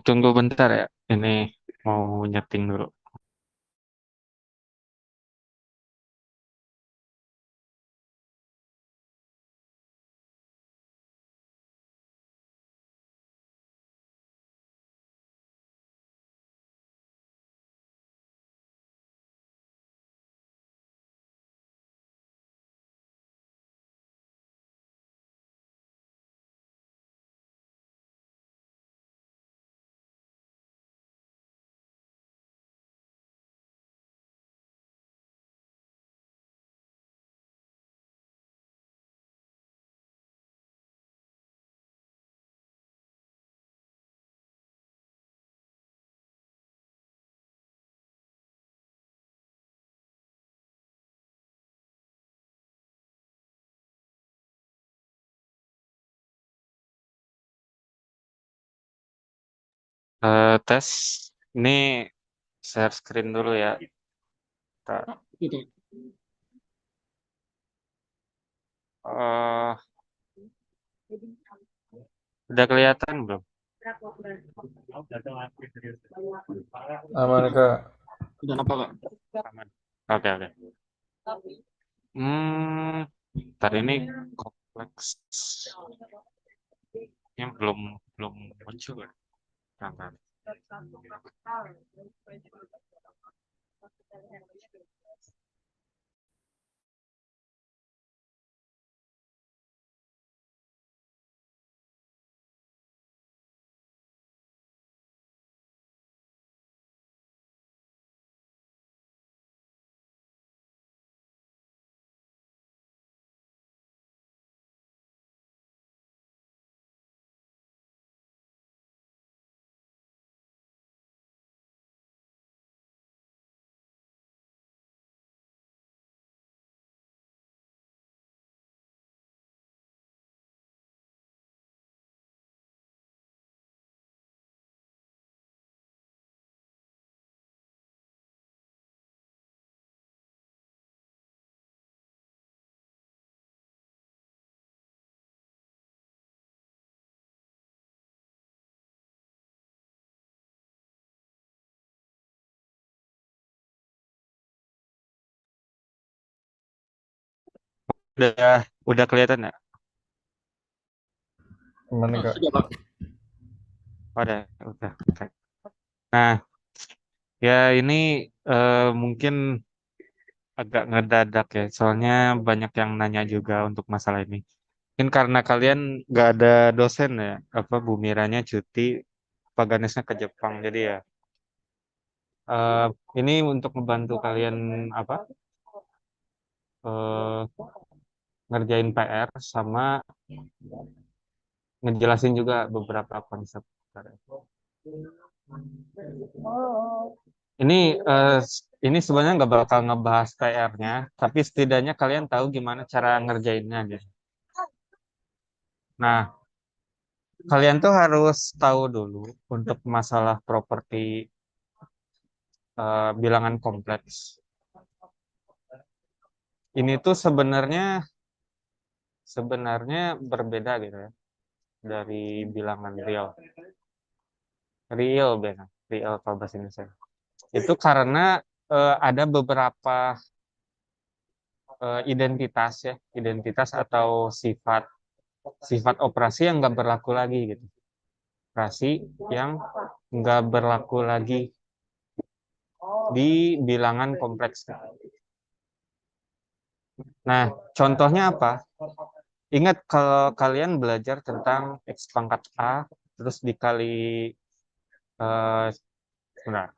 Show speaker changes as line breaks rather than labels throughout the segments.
Tunggu bentar ya. Ini mau nyeting dulu. Tes. Ini share screen dulu ya. Bentar. Eh, udah kelihatan belum?
Aman Kak.
Udah apa Kak?
Aman. Oke, oke. Ntar ini kompleks. Yang belum belum muncul ya. Bentar. Udah kelihatan ya?
Aman
Oh,
Kak.
sudah Pak.
Udah. Oke. Nah, ya ini mungkin agak ngedadak ya, soalnya banyak yang nanya juga untuk masalah ini. Mungkin karena kalian nggak ada dosen ya, apa Bu Miranya cuti, Pak Ganesnya ke Jepang, jadi ya eh, ini untuk membantu kalian apa eh, ngerjain PR sama ngejelasin juga beberapa konsep. Ini eh, ini sebenarnya nggak bakal ngebahas PR-nya, tapi setidaknya kalian tahu gimana cara ngerjainnya gitu. Nah, kalian tuh harus tahu dulu untuk masalah properti bilangan kompleks. Ini tuh sebenarnya berbeda gitu ya dari bilangan real. Real benar, real kalau bahasa Indonesia. Itu karena ada beberapa identitas ya, identitas atau sifat sifat operasi yang nggak berlaku lagi gitu. Operasi yang nggak berlaku lagi di bilangan kompleks. Nah, contohnya apa? Ingat kalau kalian belajar tentang X pangkat A, terus dikali, benar,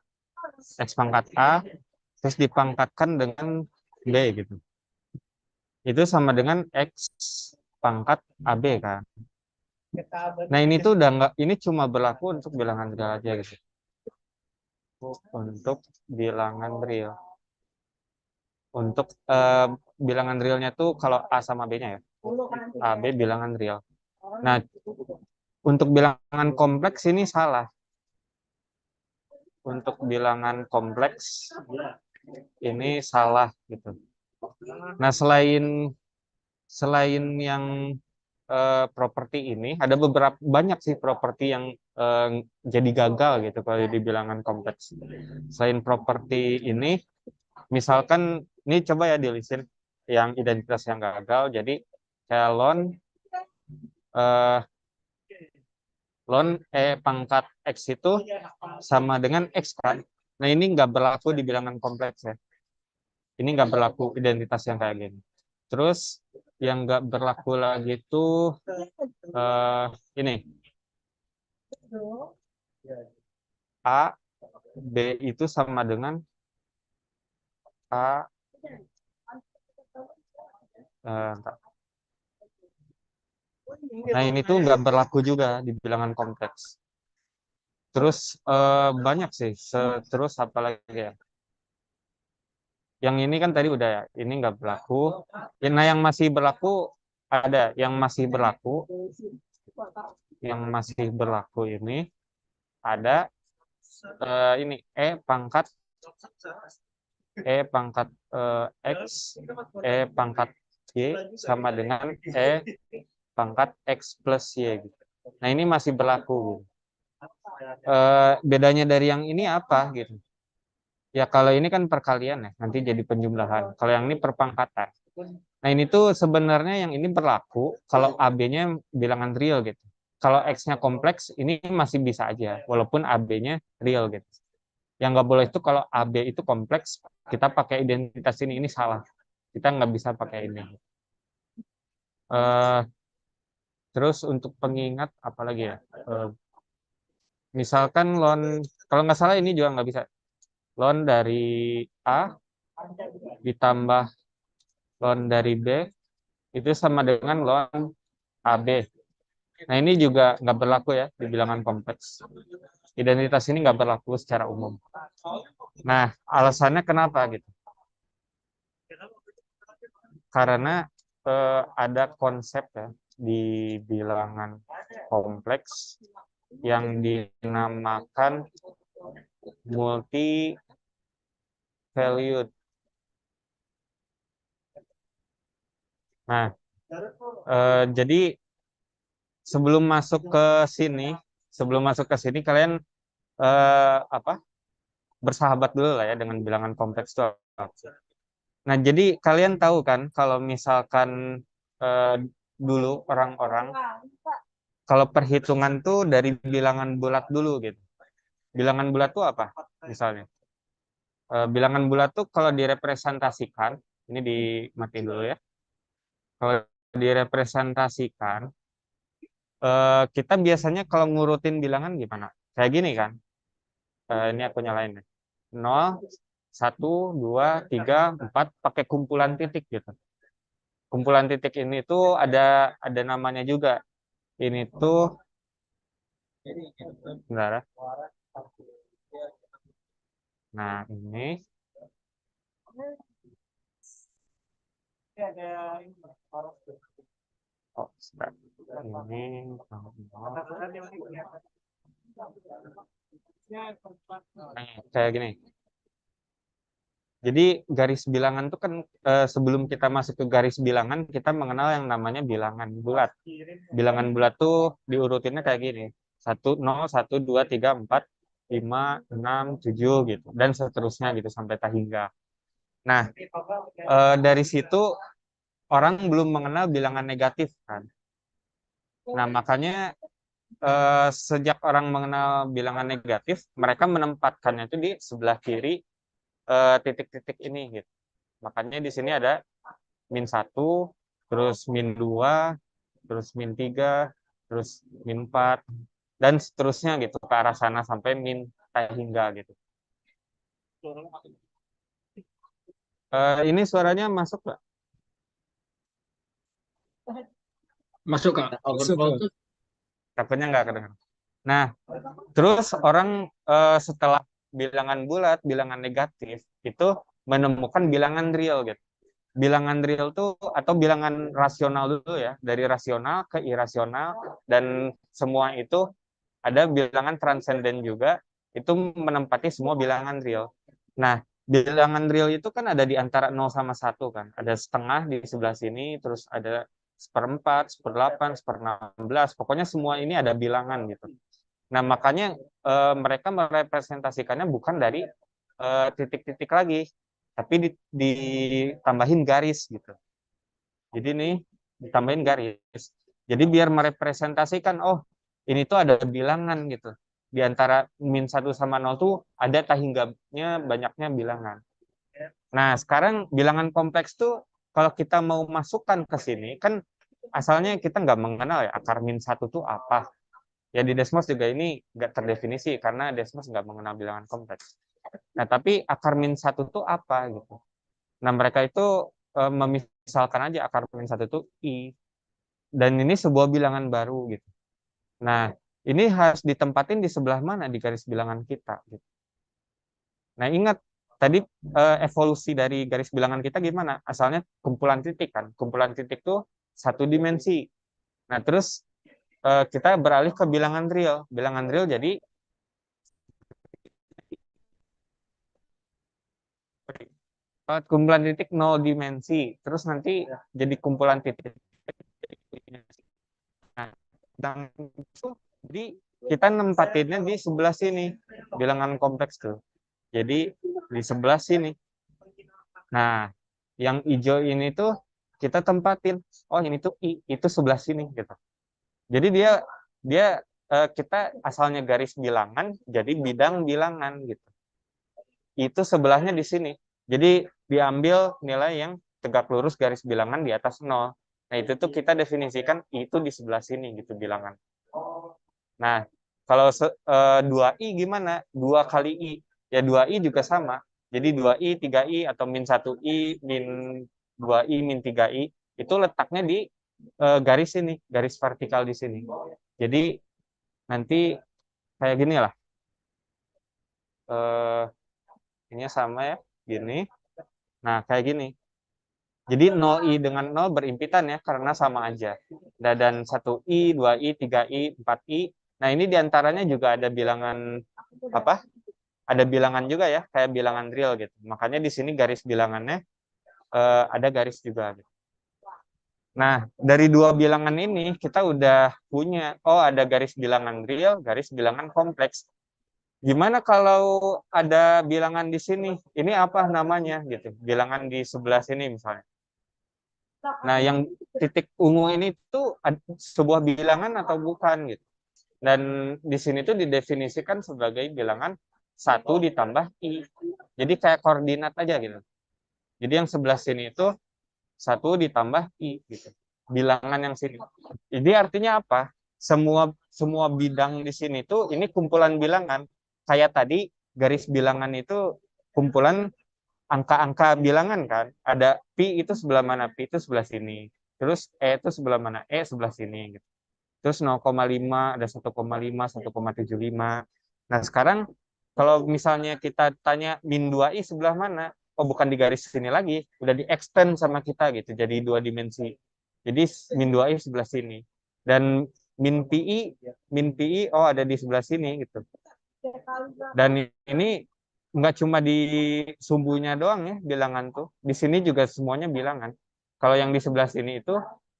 X pangkat A, terus dipangkatkan dengan B gitu. Itu sama dengan X pangkat AB kan. Nah ini tuh udah nggak, ini cuma berlaku untuk bilangan real aja gitu. Untuk bilangan real. Untuk bilangan realnya tuh kalau A sama B-nya ya. AB bilangan real. Nah, untuk bilangan kompleks ini salah. Untuk bilangan kompleks ini salah gitu. Nah, selain selain yang properti ini ada beberapa banyak sih properti yang jadi gagal gitu kalau di bilangan kompleks. Selain properti ini, misalkan ini coba ya dilisin yang identitas yang gagal. Jadi kayak eh, ln pangkat x itu sama dengan x kan. Nah ini nggak berlaku di bilangan kompleks ya. Ini nggak berlaku identitas yang kayak gini. Terus yang nggak berlaku lagi itu ini A, B itu sama dengan A, entar. Nah ini tuh nggak berlaku juga di bilangan kompleks. Terus banyak sih. Terus apa lagi ya? Yang ini kan tadi udah ya, ini nggak berlaku. Nah yang masih berlaku ada, yang masih berlaku ini ada ini pangkat x, pangkat y sama dengan pangkat x plus y gitu. Nah ini masih berlaku. Bedanya dari yang ini apa gitu? Ya kalau ini kan perkalian ya, nanti jadi penjumlahan. Kalau yang ini perpangkatan. Nah ini tuh sebenarnya yang ini berlaku kalau AB-nya bilangan real gitu. Kalau X-nya kompleks, ini masih bisa aja, walaupun AB-nya real gitu. Yang nggak boleh itu kalau AB itu kompleks, kita pakai identitas ini salah. Kita nggak bisa pakai ini. Eh, terus untuk pengingat, apalagi ya? Misalkan kalau nggak salah ini juga nggak bisa. Ln dari A ditambah ln dari B itu sama dengan ln AB. Nah ini juga nggak berlaku ya di bilangan kompleks. Identitas ini nggak berlaku secara umum. Nah alasannya kenapa gitu? Karena ada konsep ya di bilangan kompleks yang dinamakan multi valued. Nah, jadi sebelum masuk ke sini kalian apa bersahabat dulu lah ya dengan bilangan kompleks itu. Nah, jadi kalian tahu kan kalau misalkan eh, dulu orang-orang kalau perhitungan tuh dari bilangan bulat dulu gitu. Bilangan bulat tuh apa? Misalnya, bilangan bulat tuh kalau direpresentasikan, ini dimati dulu ya. Kalau direpresentasikan, kita biasanya kalau ngurutin bilangan gimana? Kayak gini kan? Ini aku nyalain deh. 0, 1, 2, 3, 4 pakai kumpulan titik gitu. Kumpulan titik ini tuh ada namanya juga. Ini tuh sebentar ya. Nah, ini sebentar. Ini kayak gini. Jadi garis bilangan tuh kan sebelum kita masuk ke garis bilangan kita mengenal yang namanya bilangan bulat. Bilangan bulat tuh diurutinnya kayak gini. 1, 0, 1, 2, 3, 4, 5, 6, 7 gitu. Dan seterusnya gitu sampai tak hingga. Nah, dari situ orang belum mengenal bilangan negatif kan. Nah, makanya sejak orang mengenal bilangan negatif, mereka menempatkannya itu di sebelah kiri titik-titik ini gitu. Makanya di sini ada -1, terus -2, terus -3, terus -4, dan seterusnya gitu ke arah sana sampai hingga gitu. Ini suaranya masuk nggak?
Masuk Kak. Overflow tuh
Takutnya nggak kedengeran. Nah, terus orang setelah bilangan bulat, bilangan negatif, itu menemukan bilangan real gitu. Bilangan real tuh atau bilangan rasional dulu ya, dari rasional ke irasional, dan semua itu ada bilangan transenden juga, itu menempati semua bilangan real. Nah, bilangan real itu kan ada di antara 0 sama 1 kan. Ada setengah di sebelah sini, terus ada 1/4, 1/8, 1/16, pokoknya semua ini ada bilangan gitu. Nah, makanya mereka merepresentasikannya bukan dari titik-titik lagi, tapi ditambahin garis gitu. Jadi nih ditambahin garis. Jadi biar merepresentasikan, oh ini tuh ada bilangan gitu. Di antara -1 sama 0 tuh ada tahinggapnya banyaknya bilangan. Nah, sekarang bilangan kompleks tuh kalau kita mau masukkan ke sini, kan asalnya kita nggak mengenal ya akar -1 tuh apa. Ya di Desmos juga ini nggak terdefinisi karena Desmos nggak mengenal bilangan kompleks. Nah, tapi akar -1 tuh apa gitu. Nah, mereka itu memisalkan aja akar -1 itu I. Dan ini sebuah bilangan baru gitu. Nah, ini harus ditempatin di sebelah mana di garis bilangan kita gitu. Nah, ingat tadi evolusi dari garis bilangan kita gimana? Asalnya kumpulan titik kan. Kumpulan titik tuh satu dimensi. Nah, terus kita beralih ke bilangan real. Bilangan real jadi kumpulan titik nol dimensi. Terus nanti jadi kumpulan titik. Nah, itu jadi kita nempatinnya di sebelah sini. Bilangan kompleks tuh. Jadi di sebelah sini. Nah, yang hijau ini tuh kita tempatin. Oh, ini tuh I, itu sebelah sini gitu. Jadi dia dia kita asalnya garis bilangan jadi bidang bilangan gitu. Itu sebelahnya di sini. Jadi diambil nilai yang tegak lurus garis bilangan di atas 0. Nah, itu tuh kita definisikan itu di sebelah sini gitu bilangan. Nah, kalau 2i gimana? 2 kali i. Ya 2i juga sama. Jadi 2i, 3i atau -1i, -2i, -3i itu letaknya di garis ini, garis vertikal di sini. Jadi nanti kayak gini lah. Eh, ini sama ya, gini. Nah, kayak gini. Jadi 0i dengan 0 berimpitan ya, karena sama aja. Dan 1i, 2i, 3i, 4i. Nah, ini diantaranya juga ada bilangan apa? Ada bilangan juga ya, kayak bilangan real gitu. Makanya di sini garis bilangannya ada garis juga gitu. Nah, dari dua bilangan ini kita udah punya, oh ada garis bilangan real, garis bilangan kompleks. Gimana kalau ada bilangan di sini? Ini apa namanya gitu? Bilangan di sebelah sini misalnya. Nah, yang titik ungu ini tuh sebuah bilangan atau bukan gitu. Dan di sini tuh didefinisikan sebagai bilangan 1 ditambah i. Jadi kayak koordinat aja gitu. Jadi yang sebelah sini itu 1 ditambah i gitu. Bilangan yang sini. Jadi artinya apa? Semua bidang di sini tuh ini kumpulan bilangan. Kayak tadi garis bilangan itu kumpulan angka-angka bilangan kan. Ada pi itu sebelah mana? Pi itu sebelah sini. Terus e itu sebelah mana? E sebelah sini gitu. Terus 0,5 ada 1,5, 1,75. Nah, sekarang kalau misalnya kita tanya -2i sebelah mana? Oh, bukan di garis sini lagi, udah di extend sama kita gitu, jadi 2 dimensi. Jadi -2i sebelah sini. Dan min pi oh ada di sebelah sini gitu. Dan ini nggak cuma di sumbunya doang ya bilangan tuh. Di sini juga semuanya bilangan. Kalau yang di sebelah sini itu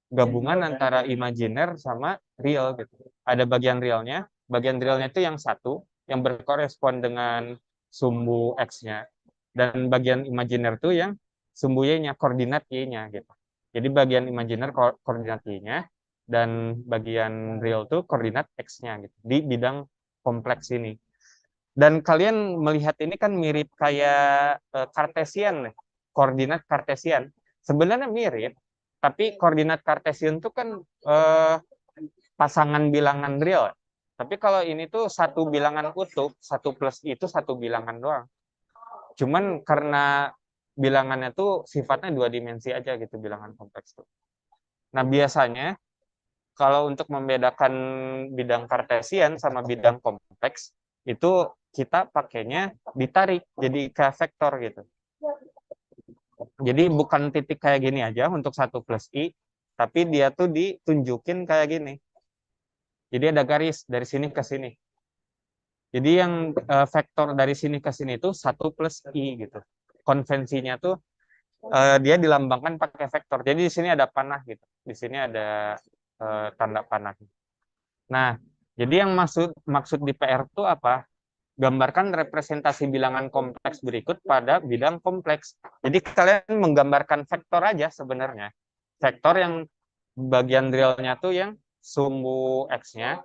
gabungan antara imajiner sama real gitu. Ada bagian realnya itu yang satu yang berkorespon dengan sumbu x-nya dan bagian imajiner tuh yang sumbu y-nya, koordinat y-nya gitu. Jadi bagian imajiner koordinat y-nya dan bagian real tuh koordinat x-nya gitu di bidang kompleks ini. Dan kalian melihat ini kan mirip kayak Kartesian, koordinat Kartesian. Sebenarnya mirip, tapi koordinat Kartesian itu kan eh, pasangan bilangan real. Tapi kalau ini tuh satu bilangan utuh, 1 + itu satu bilangan doang. Cuman karena bilangannya tuh sifatnya 2 dimensi aja gitu, bilangan kompleks tuh. Nah, biasanya kalau untuk membedakan bidang Kartesian sama bidang kompleks, itu kita pakainya ditarik jadi kayak vektor gitu. Jadi bukan titik kayak gini aja untuk 1 + i, tapi dia tuh ditunjukin kayak gini. Jadi ada garis dari sini ke sini. Jadi yang vektor dari sini ke sini itu 1 + i gitu. Konvensinya tuh dia dilambangkan pakai vektor. Jadi di sini ada panah gitu. di sini ada tanda panah. Nah, jadi yang maksud di PR itu apa? Gambarkan representasi bilangan kompleks berikut pada bidang kompleks. Jadi kalian menggambarkan vektor aja sebenarnya. Vektor yang bagian realnya tuh yang sumbu X-nya,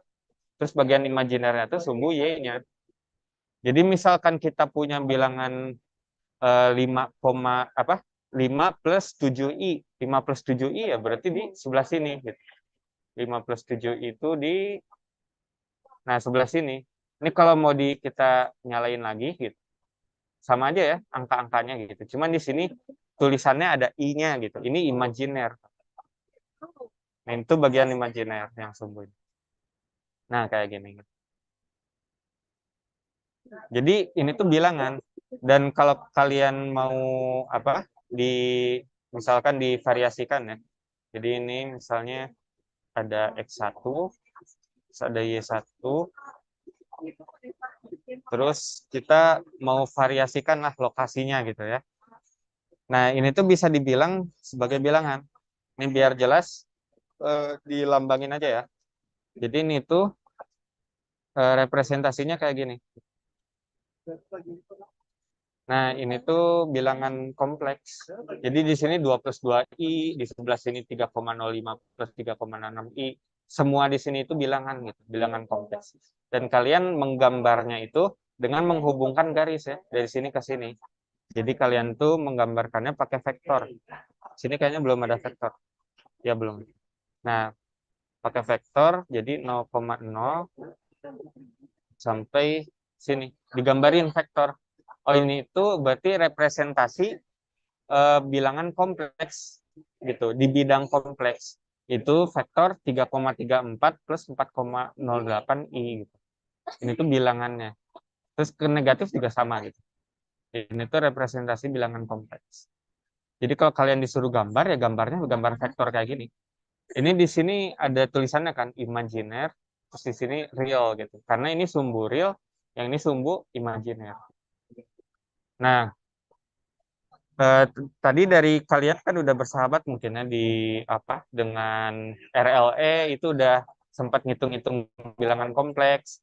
terus bagian imajinernya tuh sumbu Y-nya. Jadi misalkan kita punya bilangan 5, apa? 5 plus 7i. 5 plus 7i ya berarti di sebelah sini gitu. 5 plus 7 itu di sebelah sini. Ini kalau mau kita nyalain lagi gitu. Sama aja ya angka-angkanya gitu. Cuman di sini tulisannya ada i-nya gitu. Ini imajiner. Nah, itu bagian imajiner yang sembunyi. Nah, kayak gini. Jadi ini tuh bilangan. Dan kalau kalian mau apa? Di misalkan divariasikan ya. Jadi ini misalnya ada X1, terus ada Y1, terus kita mau variasikan lah lokasinya gitu ya. Nah, ini tuh bisa dibilang sebagai bilangan. Ini biar jelas dilambangin aja ya. Jadi ini tuh representasinya kayak gini. Nah, ini tuh bilangan kompleks. Jadi di sini 2 plus 2i, di sebelah sini 3,05 plus 3,6i. Semua di sini itu bilangan gitu, bilangan kompleks. Dan kalian menggambarnya itu dengan menghubungkan garis ya, dari sini ke sini. Jadi kalian tuh menggambarkannya pakai vektor. Sini kayaknya belum ada vektor. Ya belum. Nah, pakai vektor jadi 0,0 sampai sini. Digambarin vektor. Oh, ini itu berarti representasi bilangan kompleks gitu. Di bidang kompleks itu vektor 3,34 plus 4,08 i gitu. Ini tuh bilangannya. Terus ke negatif juga sama gitu. Ini tuh representasi bilangan kompleks. Jadi kalau kalian disuruh gambar ya gambarnya gambar vektor kayak gini. Ini di sini ada tulisannya kan imajiner, terus di sini real gitu. Karena ini sumbu real, yang ini sumbu imajiner. Nah, tadi dari kalian kan udah bersahabat mungkin ya di apa dengan RLE itu udah sempat ngitung-ngitung bilangan kompleks.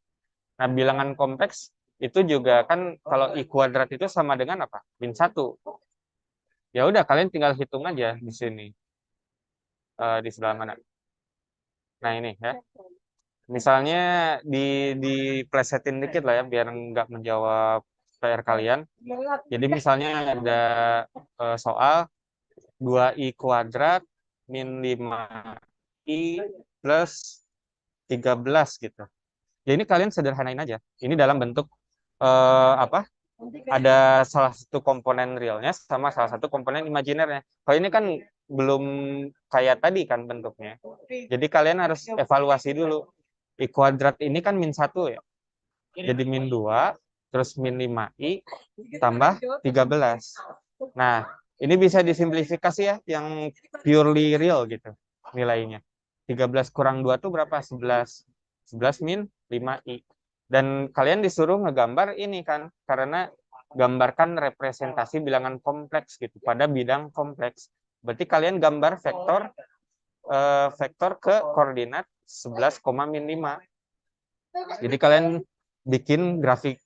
Nah, bilangan kompleks itu juga kan kalau i kuadrat itu sama dengan apa? Min 1. Ya udah kalian tinggal hitung aja di sini. Di sebelah mana? Nah, ini ya. Misalnya di diplesetin dikit lah ya biar nggak menjawab PR kalian. Jadi misalnya ada soal 2i kuadrat min 5i plus 13 gitu. Jadi ini kalian sederhanain aja. Ini dalam bentuk apa? Ada salah satu komponen realnya sama salah satu komponen imajinernya. Kalau ini kan belum kayak tadi kan bentuknya. Jadi kalian harus evaluasi dulu. I kuadrat ini kan min 1 ya. Jadi min 2, terus min 5i tambah 13. Nah, ini bisa disimplifikasi ya, yang purely real gitu nilainya. 13 kurang 2 tuh berapa? 11. 11 min 5i. Dan kalian disuruh ngegambar ini kan, karena gambarkan representasi bilangan kompleks gitu, pada bidang kompleks. Berarti kalian gambar vektor ke koordinat 11, min 5. Jadi kalian bikin grafik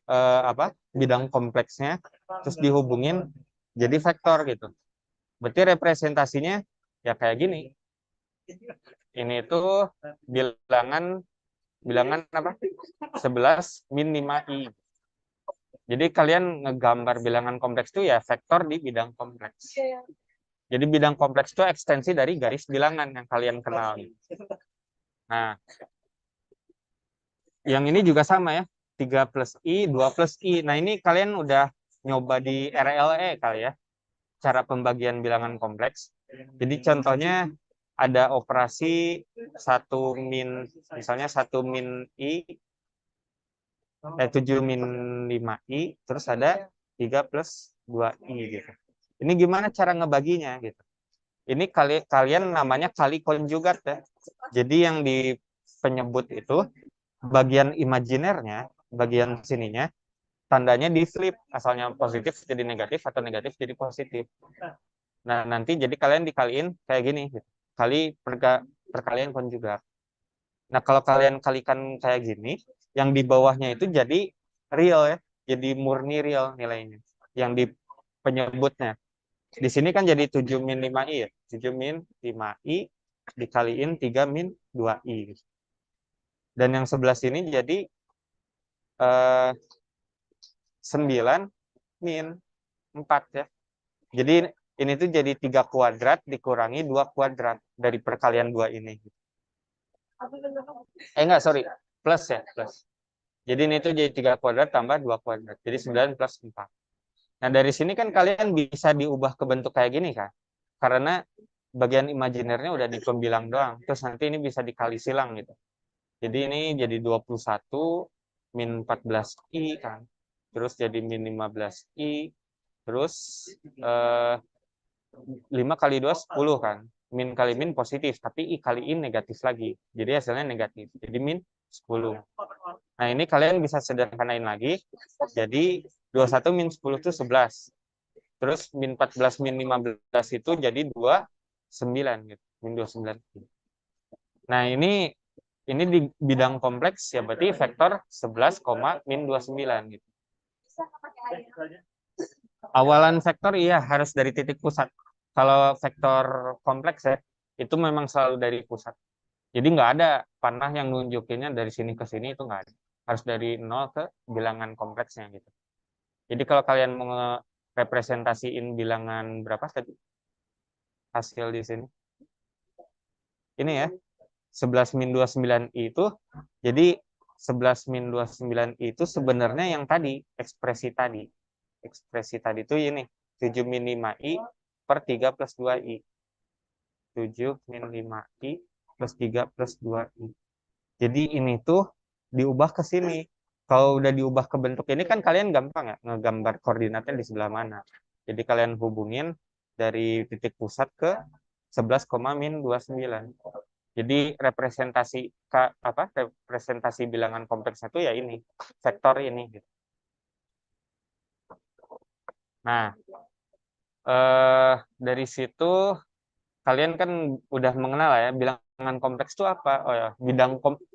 apa bidang kompleksnya, terus dihubungin jadi vektor gitu. Berarti representasinya ya kayak gini. Ini tuh bilangan bilangan apa? 11 min 5i. Jadi kalian ngegambar bilangan kompleks itu ya vektor di bidang kompleks. Jadi bidang kompleks itu ekstensi dari garis bilangan yang kalian kenal. Nah, yang ini juga sama ya. 3 plus I, 2 plus I. Nah, ini kalian udah nyoba di RLE kali ya. Cara pembagian bilangan kompleks. Jadi contohnya ada operasi 1 min, misalnya 1 min I, 7 min 5I, terus ada 3 plus 2I gitu. Ini gimana cara ngebaginya gitu. Ini kalian namanya kali konjugat ya. Jadi yang di penyebut itu bagian imajinernya, bagian sininya, tandanya di flip, asalnya positif jadi negatif atau negatif jadi positif. Nah, nanti jadi kalian dikaliin kayak gini. Gitu. kali perkalian konjugat. Nah, kalau kalian kalikan kayak gini, yang di bawahnya itu jadi real ya, jadi murni real nilainya. Yang di penyebutnya. Di sini kan jadi 7 min 5i ya. 7 min 5i dikaliin 3 min 2i. Dan yang sebelah sini jadi 9 min 4 ya. Jadi ini tuh jadi 3 kuadrat dikurangi 2 kuadrat dari perkalian 2 ini. Enggak, sorry. Plus ya, plus. Jadi ini tuh jadi 3 kuadrat tambah 2 kuadrat. Jadi 9 plus 4. Nah, dari sini kan kalian bisa diubah ke bentuk kayak gini kan. Karena bagian imajinernya udah di pembilang doang. Terus nanti ini bisa dikali silang gitu. Jadi ini jadi 21 min 14i kan. Terus jadi min 15i. Terus 5 kali 2 10 kan. Min kali min positif, tapi i kali i negatif lagi. Jadi hasilnya negatif. Jadi min 10. Nah, ini kalian bisa sederhanain lagi. Jadi 21 min 10 itu 11. Terus min 14 min 15 itu jadi 29 gitu. Min 29. Nah, ini di bidang kompleks ya berarti vektor 11, min 29 gitu. Awalan vektor iya harus dari titik pusat. Kalau vektor kompleks ya itu memang selalu dari pusat. Jadi nggak ada panah yang nunjukinnya dari sini ke sini itu nggak ada. Harus dari 0 ke bilangan kompleksnya gitu. Jadi kalau kalian mau representasiin bilangan berapa tadi hasil di sini? Ini ya, 11 min 29 itu, jadi 11 min 29 itu sebenarnya yang tadi, ekspresi tadi. Ekspresi tadi itu ini, 7 min 5i per 3 plus 2i. 7 min 5i plus 3 plus 2i. Jadi ini tuh diubah ke sini. Kalau udah diubah ke bentuk ini kan kalian gampang ya ngegambar koordinatnya di sebelah mana. Jadi kalian hubungin dari titik pusat ke 11, min 29. Jadi representasi bilangan kompleks itu ya ini, vektor ini gitu. Nah, dari situ kalian kan udah mengenal ya bilangan kompleks itu apa? Oh ya,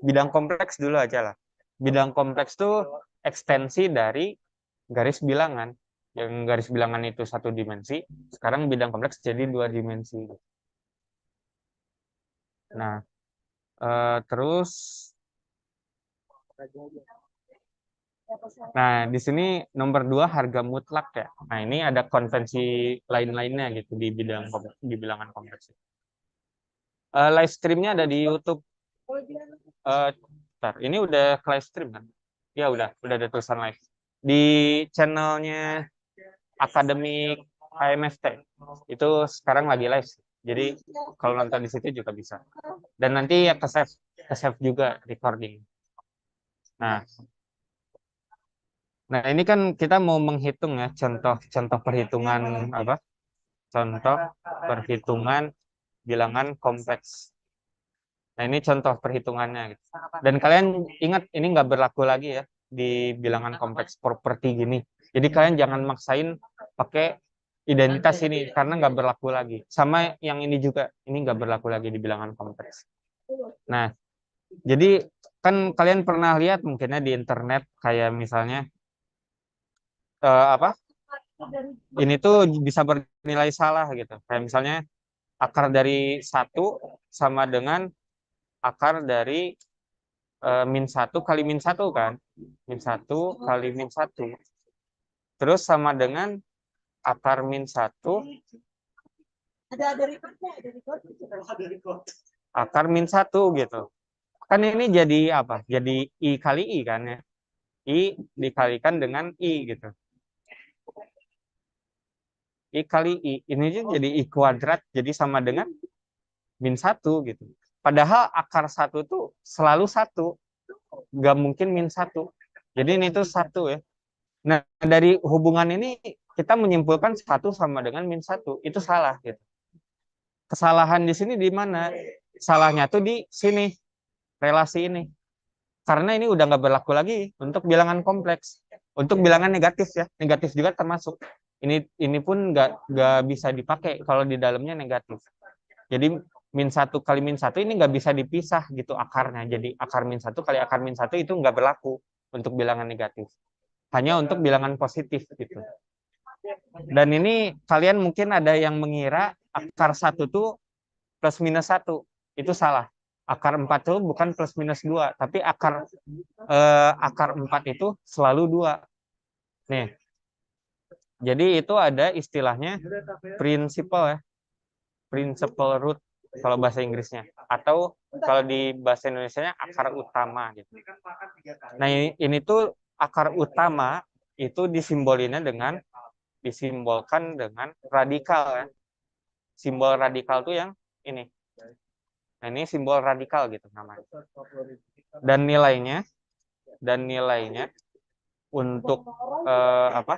bidang kompleks dulu aja lah. Bidang kompleks itu ekstensi dari garis bilangan. Yang garis bilangan itu satu dimensi, sekarang bidang kompleks jadi 2 dimensi. Nah, terus di sini nomor 2 harga mutlak ya. Nah, ini ada konvensi lain-lainnya gitu di bilangan kompleks. Live streamnya ada di YouTube. Ini udah live stream kan? Ya udah ada tulisan live. Di channelnya Akademik AMFT itu sekarang lagi live. Jadi kalau nonton di situ juga bisa. Dan nanti ya ke save juga recording. Nah, ini kan kita mau menghitung ya contoh perhitungan apa? Contoh perhitungan bilangan kompleks. Nah, ini contoh perhitungannya gitu. Dan kalian ingat ini nggak berlaku lagi ya di bilangan kompleks properti gini. Jadi kalian jangan maksain pakai identitas ini karena nggak berlaku lagi. Sama yang ini juga, ini nggak berlaku lagi di bilangan kompleks. Nah, jadi kan kalian pernah lihat mungkinnya di internet kayak misalnya apa? Ini tuh bisa bernilai salah gitu. Kayak misalnya akar dari 1 sama dengan akar dari min 1 kali min 1 kan. Min 1 kali min 1. Terus sama dengan akar min 1 akar min 1 gitu. Kan ini jadi apa? Jadi I kali I kan ya. I dikalikan dengan I gitu. I kali I. Ini jadi I kuadrat. Jadi sama dengan min 1 gitu. Padahal akar 1 tuh selalu 1. Nggak mungkin min 1. Jadi ini tuh 1 ya. Nah, dari hubungan ini kita menyimpulkan 1 sama dengan min 1. Itu salah gitu. Kesalahan di sini di mana? Salahnya tuh di sini, relasi ini. Karena ini udah nggak berlaku lagi untuk bilangan kompleks. Untuk bilangan negatif ya, negatif juga termasuk. Ini pun nggak bisa dipakai kalau di dalamnya negatif. Jadi min 1 kali min 1 ini nggak bisa dipisah gitu akarnya. Jadi akar min 1 kali akar min 1 itu nggak berlaku untuk bilangan negatif. Hanya untuk bilangan positif gitu. Dan ini kalian mungkin ada yang mengira akar 1 tuh plus minus 1. Itu salah. Akar 4 itu bukan plus minus 2, tapi akar 4 itu selalu 2. Nih. Jadi itu ada istilahnya principal ya. Principal root kalau bahasa Inggrisnya, atau kalau di bahasa Indonesianya akar utama gitu. Nah, ini tuh akar utama itu disimbolkan dengan radikal ya. Simbol radikal tuh yang ini. Nah, ini simbol radikal gitu namanya. Dan nilainya untuk apa?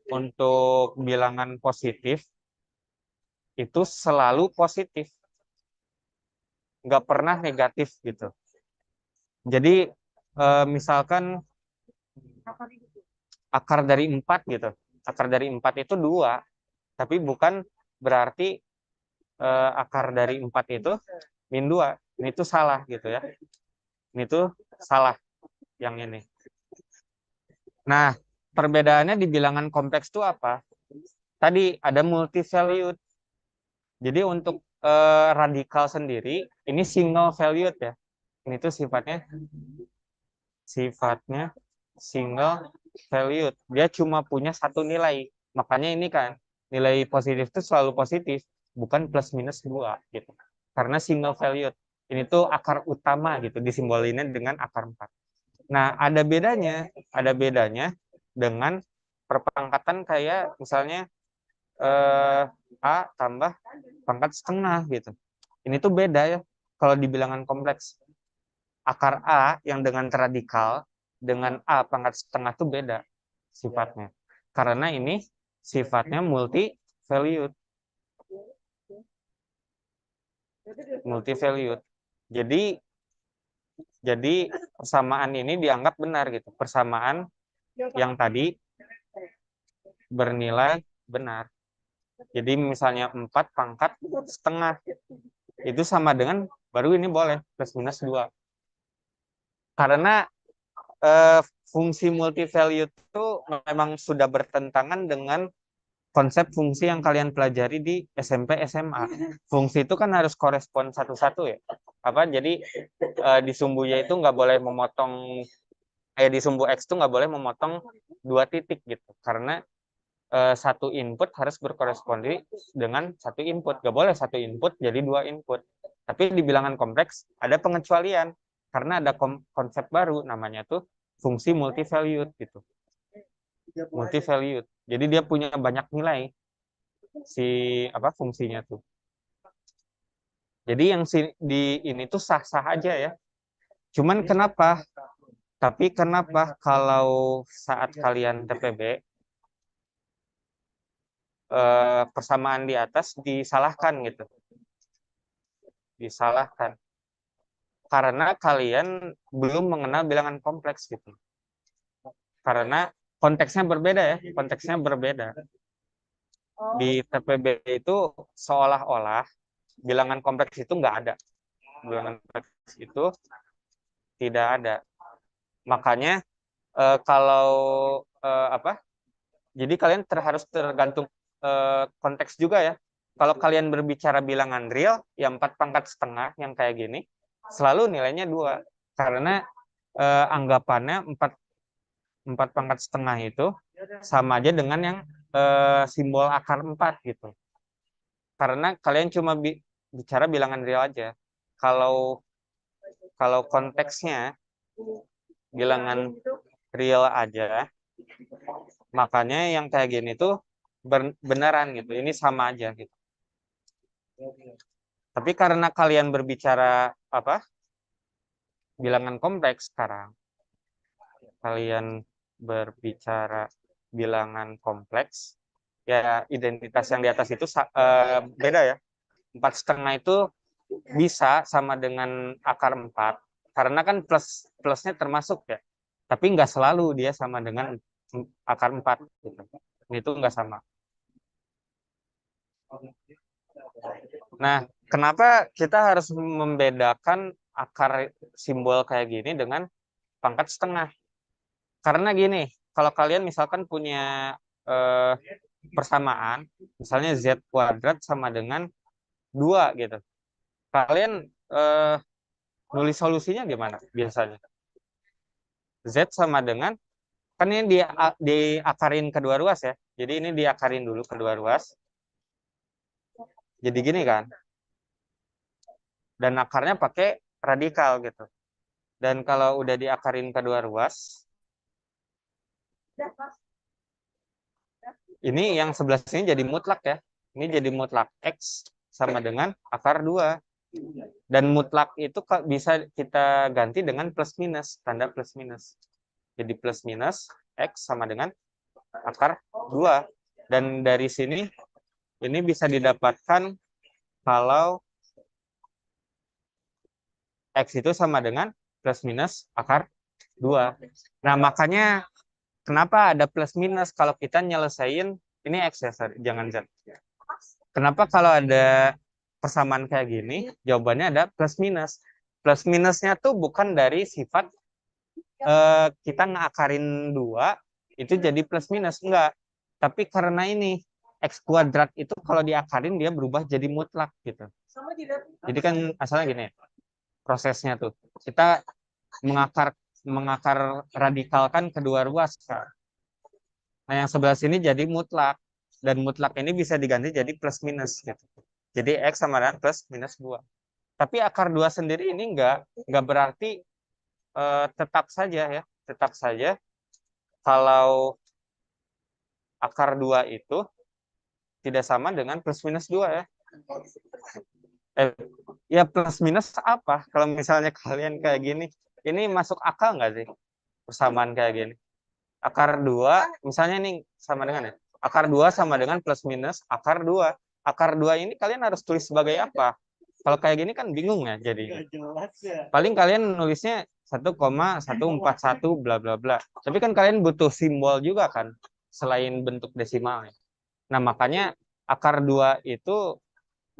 Untuk bilangan positif itu selalu positif, nggak pernah negatif gitu. Jadi misalkan akar dari 4 gitu, akar dari 4 itu 2, tapi bukan berarti akar dari 4 itu min 2. Ini tuh salah gitu ya. Ini tuh salah yang ini. Nah, perbedaannya di bilangan kompleks itu apa? Tadi ada multi-valued. Jadi untuk radikal sendiri, ini single valued ya. Ini tuh sifatnya single valued. Dia cuma punya satu nilai. Makanya ini kan, nilai positif itu selalu positif, bukan plus minus 2 gitu. Karena single valued. Ini tuh akar utama gitu, disimbolinnya dengan akar 4. Nah, ada bedanya dengan perpangkatan kayak misalnya A tambah pangkat setengah gitu. Ini tuh beda ya kalau di bilangan kompleks. Akar A yang dengan radikal dengan A pangkat setengah tuh beda sifatnya. Karena ini sifatnya multi-valued. Multi-valued. Jadi persamaan ini dianggap benar gitu. Persamaan yang tadi bernilai benar. Jadi misalnya 4 pangkat setengah itu sama dengan baru ini boleh plus minus 2. Karena eh, fungsi multivalue itu memang sudah bertentangan dengan konsep fungsi yang kalian pelajari di SMP SMA. Fungsi itu kan harus korespon satu-satu ya. Jadi di sumbu Y itu nggak boleh memotong, di sumbu X itu nggak boleh memotong 2 titik gitu. Karena satu input harus berkorespondi dengan satu input. Nggak boleh satu input jadi 2 input. Tapi di bilangan kompleks ada pengecualian. Karena ada konsep baru namanya tuh fungsi multivalued gitu. Multivalued. Jadi dia punya banyak nilai fungsinya tuh. Jadi yang di ini tuh sah-sah aja ya. Cuman kenapa kalau saat kalian TPB persamaan di atas disalahkan gitu. Disalahkan. Karena kalian belum mengenal bilangan kompleks gitu. Karena konteksnya berbeda ya, konteksnya berbeda. Di TPB itu seolah-olah bilangan kompleks itu nggak ada. Bilangan kompleks itu tidak ada. Makanya kalau jadi kalian harus tergantung konteks juga ya. Kalau kalian berbicara bilangan real, yang 4 pangkat setengah, yang kayak gini, selalu nilainya 2. Karena anggapannya 4 pangkat setengah itu sama aja dengan yang simbol akar 4 gitu. Karena kalian cuma bicara bilangan real aja. Kalau konteksnya bilangan real aja, makanya yang kayak gini tuh beneran gitu. Ini sama aja gitu. Tapi karena kalian berbicara bilangan kompleks sekarang, kalian berbicara bilangan kompleks, ya identitas yang di atas itu beda ya. 4,5 itu bisa sama dengan akar 4, karena kan plusnya termasuk ya. Tapi nggak selalu dia sama dengan akar 4 gitu. Itu nggak sama. Nah, kenapa kita harus membedakan akar simbol kayak gini dengan pangkat setengah? Karena gini, kalau kalian misalkan punya eh, persamaan, misalnya z kuadrat sama dengan 2 gitu. Kalian eh, nulis solusinya gimana biasanya? Z sama dengan, kan ini diakarin kedua ruas ya. Jadi ini diakarin dulu kedua ruas. Jadi gini kan. Dan akarnya pakai radikal gitu. Dan kalau udah diakarin kedua ruas, ini yang sebelah sini jadi mutlak ya. Ini jadi mutlak X sama dengan akar 2. Dan mutlak itu bisa kita ganti dengan plus minus, tanda plus minus. Jadi plus minus X sama dengan akar 2. Dan dari sini ini bisa didapatkan kalau X itu sama dengan plus minus akar 2. Nah, makanya kenapa ada plus minus kalau kita nyelesain ini X ya, sorry, jangan Z. Kenapa kalau ada persamaan kayak gini, jawabannya ada plus minus. Plus minusnya tuh bukan dari sifat kita ngakarin 2, itu jadi plus minus. Enggak. Tapi karena ini, X kuadrat itu kalau diakarin dia berubah jadi mutlak gitu. Jadi kan asalnya gini, prosesnya tuh. Kita mengakar mengakar radikalkan kedua ruas kan. Nah, yang sebelah sini jadi mutlak dan mutlak ini bisa diganti jadi plus minus gitu. Jadi X sama dengan plus minus 2. Tapi akar 2 sendiri ini enggak berarti tetap saja ya, tetap saja kalau akar 2 itu tidak sama dengan plus minus 2 ya. Eh, ya plus minus apa? Kalau misalnya kalian kayak gini, ini masuk akal nggak sih persamaan kayak gini? Akar 2 misalnya nih sama dengan ya. Akar 2 sama dengan plus minus akar 2. Akar 2 ini kalian harus tulis sebagai apa? Kalau kayak gini kan bingung ya jadi. Paling kalian nulisnya 1,141 bla bla bla. Tapi kan kalian butuh simbol juga kan selain bentuk desimalnya. Nah, makanya akar 2 itu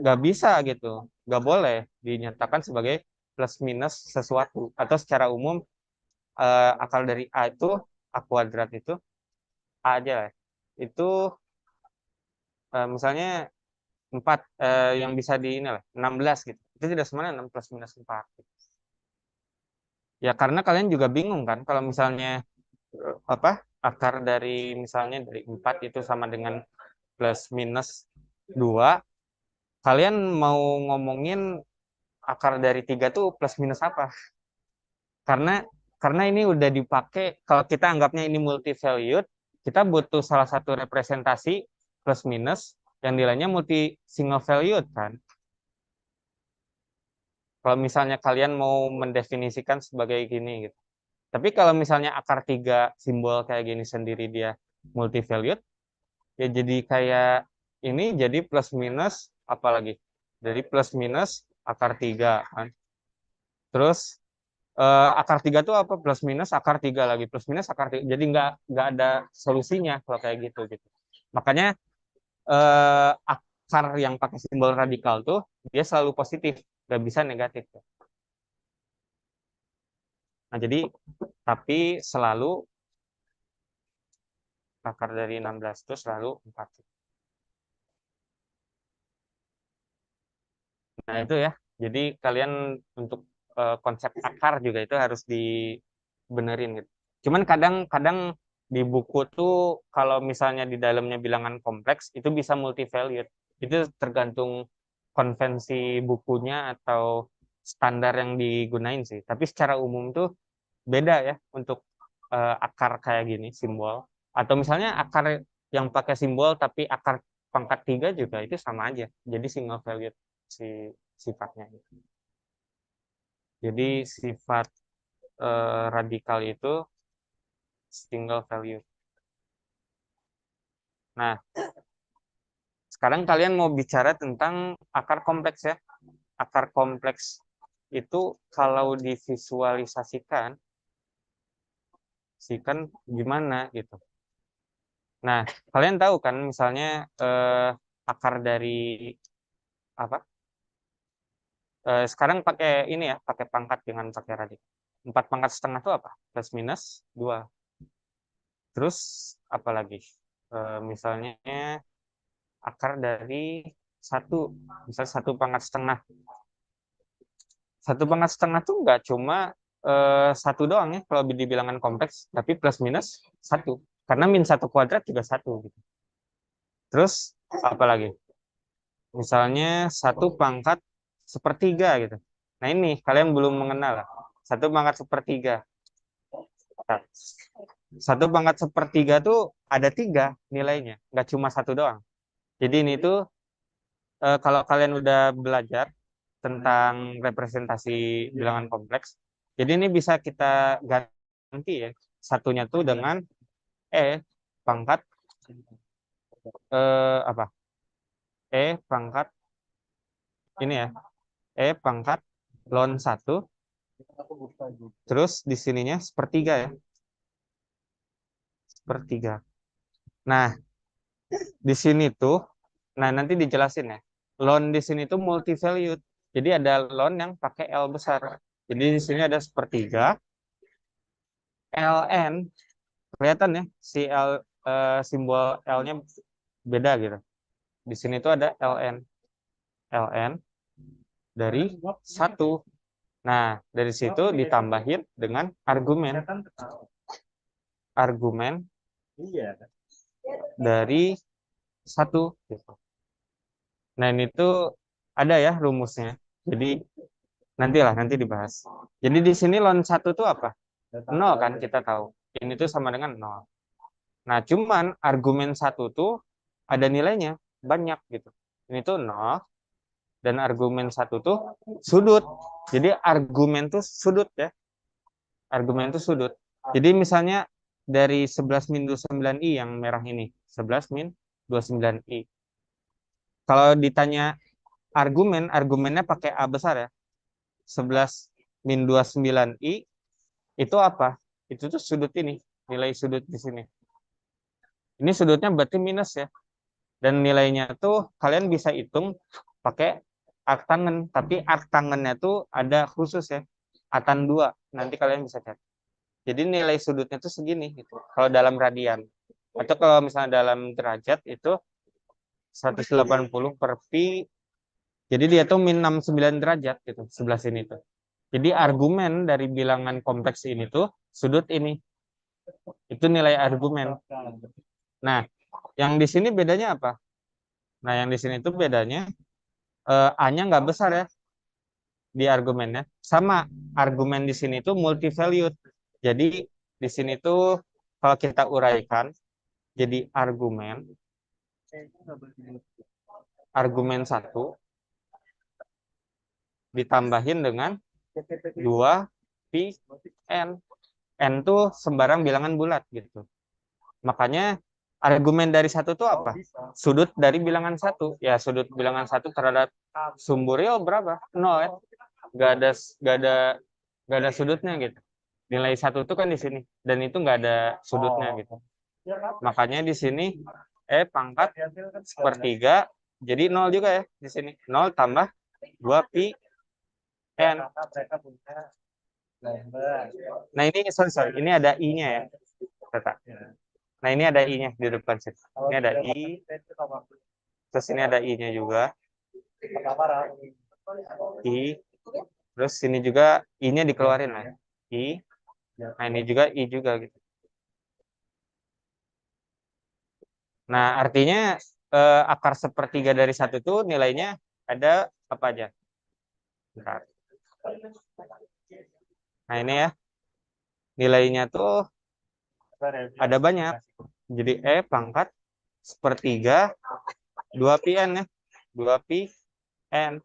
nggak bisa gitu. Nggak boleh dinyatakan sebagai plus minus sesuatu. Atau secara umum akar dari A itu A kuadrat itu A aja lah. Itu misalnya 4 yang bisa di ini lah 16 gitu. Itu tidak sama 6 plus minus 4. Ya karena kalian juga bingung kan kalau misalnya apa akar dari misalnya dari 4 itu sama dengan plus minus 2, kalian mau ngomongin akar dari 3 tuh plus minus apa? Karena ini udah dipakai, kalau kita anggapnya ini multi valued, kita butuh salah satu representasi plus minus yang nilainya multi single valued kan. Kalau misalnya kalian mau mendefinisikan sebagai gini gitu. Tapi kalau misalnya akar 3 simbol kayak gini sendiri dia multi valued, ya jadi kayak ini jadi plus minus apalagi. Jadi plus minus akar 3 kan. Terus akar 3 tuh apa? Plus minus akar 3 lagi. Plus minus akar 3. Jadi nggak ada solusinya kalau kayak gitu gitu. Makanya akar yang pakai simbol radikal tuh dia selalu positif, nggak bisa negatif. Nah, jadi tapi selalu akar dari 16 itu selalu 4. Nah, itu ya. Jadi kalian untuk konsep akar juga itu harus dibenerin gitu. Cuman kadang-kadang di buku tuh kalau misalnya di dalamnya bilangan kompleks itu bisa multivalued. Itu tergantung konvensi bukunya atau standar yang digunain sih. Tapi secara umum tuh beda ya untuk akar kayak gini simbol. Atau misalnya akar yang pakai simbol tapi akar pangkat 3 juga itu sama aja. Jadi single valued si sifatnya. Jadi sifat radikal itu single value. Nah, sekarang kalian mau bicara tentang akar kompleks ya. Akar kompleks itu kalau divisualisasikan, sih kan gimana gitu. Nah, kalian tahu kan misalnya akar dari apa? Sekarang pakai ini ya, pakai pangkat dengan pakai radix. 4 pangkat setengah itu apa? Plus minus 2. Terus apa lagi? Misalnya akar dari 1. Misal 1 pangkat setengah. 1 pangkat setengah tuh nggak cuma 1 doang ya kalau di bilangan kompleks, tapi plus minus 1. Karena min 1 kuadrat juga 1 gitu. Terus apa lagi? Misalnya 1 pangkat sepertiga gitu. Nah ini kalian belum mengenal lah. 1 pangkat sepertiga. Nah, 1 pangkat sepertiga tuh ada 3 nilainya, nggak cuma 1 doang. Jadi ini tuh kalau kalian udah belajar tentang representasi bilangan kompleks, jadi ini bisa kita ganti ya. Satunya tuh dengan pangkat apa? Pangkat ini ya, pangkat ln 1, terus di sininya sepertiga ya, sepertiga. Nah, di sini tuh, nah nanti dijelasin ya. Ln di sini tuh multi-valued. Jadi ada ln yang pakai L besar. Jadi di sini ada sepertiga, ln, kelihatan ya, si L, simbol L-nya beda gitu. Di sini tuh ada ln, ln dari 1. Nah, dari situ ditambahin dengan argumen. Argumen dari 1 gitu. Nah, ini tuh ada ya rumusnya. Jadi nantilah, nanti dibahas. Jadi di sini ln 1 tuh apa? 0 kan kita tahu. Ini tuh sama dengan 0. Nah, cuman argumen 1 tuh ada nilainya banyak gitu. Ini tuh 0 dan argumen 1 tuh sudut. Jadi argumen tuh sudut ya. Argumen tuh sudut. Jadi misalnya dari 11 min 29i yang merah ini, 11 min 29i. Kalau ditanya argumen, argumennya pakai A besar ya. 11 min 29i itu apa? Itu tuh sudut ini, nilai sudut di sini. Ini sudutnya berarti minus ya. Dan nilainya tuh kalian bisa hitung pakai arctangen, tapi arctangennya tuh ada khusus ya. Atan 2, nanti kalian bisa cari. Jadi nilai sudutnya tuh segini gitu. Kalau dalam radian. Atau kalau misalnya dalam derajat itu 180 per pi. Jadi dia tuh min 69 derajat gitu sebelah sini tuh. Jadi argumen dari bilangan kompleks ini tuh sudut ini. Itu nilai argumen. Nah, yang di sini bedanya apa? Nah, yang di sini tuh bedanya A-nya nggak besar ya di argumennya. Sama argumen di sini tuh multi-valued. Jadi di sini tuh kalau kita uraikan jadi argumen 1 ditambahin dengan 2 pi n. N tuh sembarang bilangan bulat gitu. Makanya argumen dari 1 tuh apa? Sudut dari bilangan 1. Ya, sudut bilangan 1 terhadap sumbu real berapa? 0 ya. Nggak ada sudutnya gitu. Nilai 1 tuh kan di sini dan itu nggak ada sudutnya gitu. Makanya di sini pangkat sepertiga jadi 0 juga ya di sini. 0 tambah 2 pi n. Nah, ini sorry, ini ada i-nya ya. Tetap. Nah, ini ada i-nya di depan sini. Ini ada i. Terus ini ada i-nya juga. I. Terus sini juga i-nya dikeluarin lah. I. Nah, ini juga i juga gitu. Nah, artinya akar sepertiga dari 1 itu nilainya ada apa aja? Bentar. Nah, ini ya. Nilainya tuh ada banyak. Jadi pangkat sepertiga 2 pi n ya. 2 pi n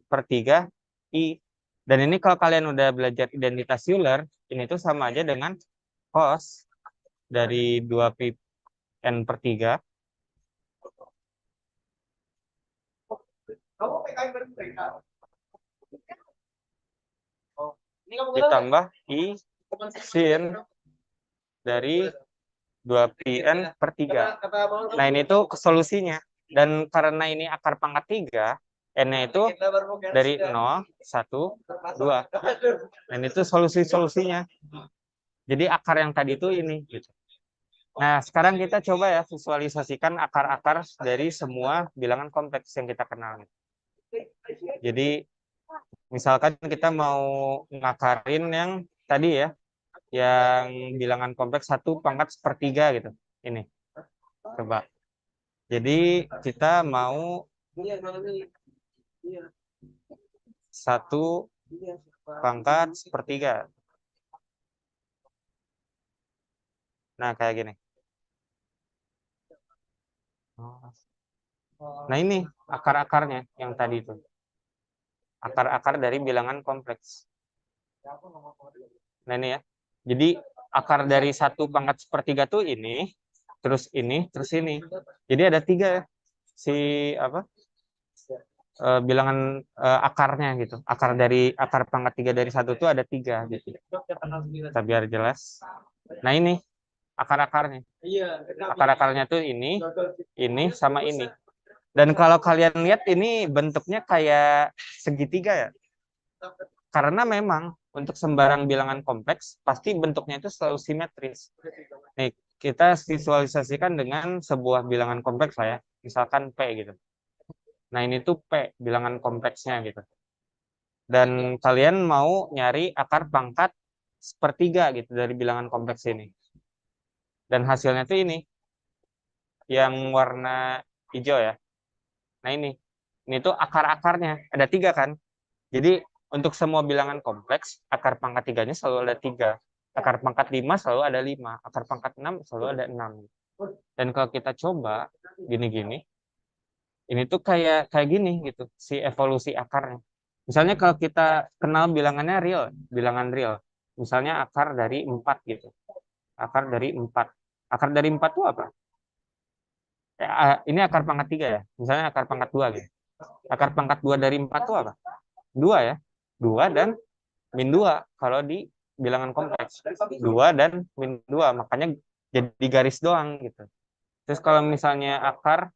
per 3 i. Dan ini kalau kalian udah belajar identitas Euler, ini tuh sama aja dengan cos dari 2 pi n per 3 ditambah i sin dari 2 pi n per 3. Nah, ini tuh solusinya. Dan karena ini akar pangkat 3, N-nya itu dari 0, 1, 2. Dan itu solusi-solusinya. Jadi akar yang tadi itu ini. Gitu. Nah, sekarang kita coba ya visualisasikan akar-akar dari semua bilangan kompleks yang kita kenal. Jadi, misalkan kita mau ngakarin yang tadi ya, yang bilangan kompleks 1/3 gitu. Ini, coba. Jadi, kita mau 1/3. Nah, kayak gini. Nah, ini akar-akarnya yang tadi itu. Akar-akar dari bilangan kompleks. Nah, ini ya. Jadi, akar dari 1/3 tuh ini, terus ini, terus ini. Jadi ada 3 ya. Si apa? Bilangan akarnya gitu. Akar pangkat 3 dari 1 tuh ada 3 gitu. Kita biar jelas. Nah, ini akar-akarnya. Akar-akarnya tuh ini sama ini. Dan kalau kalian lihat ini bentuknya kayak segitiga ya. Karena memang untuk sembarang bilangan kompleks pasti bentuknya itu selalu simetris. Nih, kita visualisasikan dengan sebuah bilangan kompleks lah ya. Misalkan P gitu. Nah, ini tuh P, bilangan kompleksnya gitu. Dan kalian mau nyari akar pangkat 1/3 gitu dari bilangan kompleks ini. Dan hasilnya tuh ini, yang warna hijau ya. Nah, ini tuh akar-akarnya, ada 3 kan. Jadi, untuk semua bilangan kompleks, akar pangkat 3-nya selalu ada 3. Akar pangkat 5 selalu ada 5. Akar pangkat 6 selalu ada 6. Dan kalau kita coba gini-gini, ini tuh kayak kayak gini gitu, si evolusi akarnya. Misalnya kalau kita kenal bilangannya real, bilangan real. Misalnya akar dari 4 gitu. Akar dari 4. Akar dari 4 itu apa? Ini akar pangkat 3 ya. Misalnya akar pangkat 2 gitu. Akar pangkat 2 dari 4 itu apa? 2 ya. 2 dan min 2 kalau di bilangan kompleks. 2 dan min 2, makanya jadi garis doang gitu. Terus kalau misalnya akar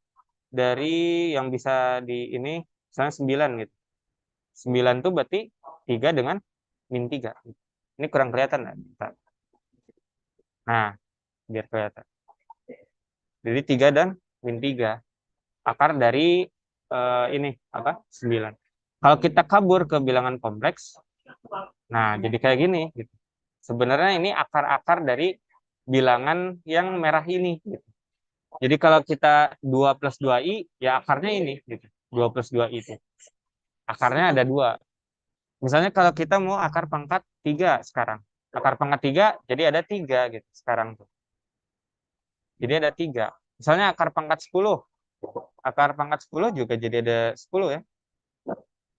dari yang bisa di ini misalnya 9 gitu. 9 itu berarti 3 dengan min 3. Ini kurang kelihatan nggak? Nah, biar kelihatan. Jadi 3 dan min 3. Akar dari ini apa? 9. Kalau kita kabur ke bilangan kompleks, nah jadi kayak gini gitu. Sebenarnya ini akar-akar dari bilangan yang merah ini gitu. Jadi kalau kita 2 plus 2i, ya akarnya ini gitu. 2 plus 2i itu. Akarnya ada 2. Misalnya kalau kita mau akar pangkat 3 sekarang. Akar pangkat 3 jadi ada 3 gitu sekarang tuh. Jadi ada 3. Misalnya akar pangkat 10. Akar pangkat 10 juga jadi ada 10 ya.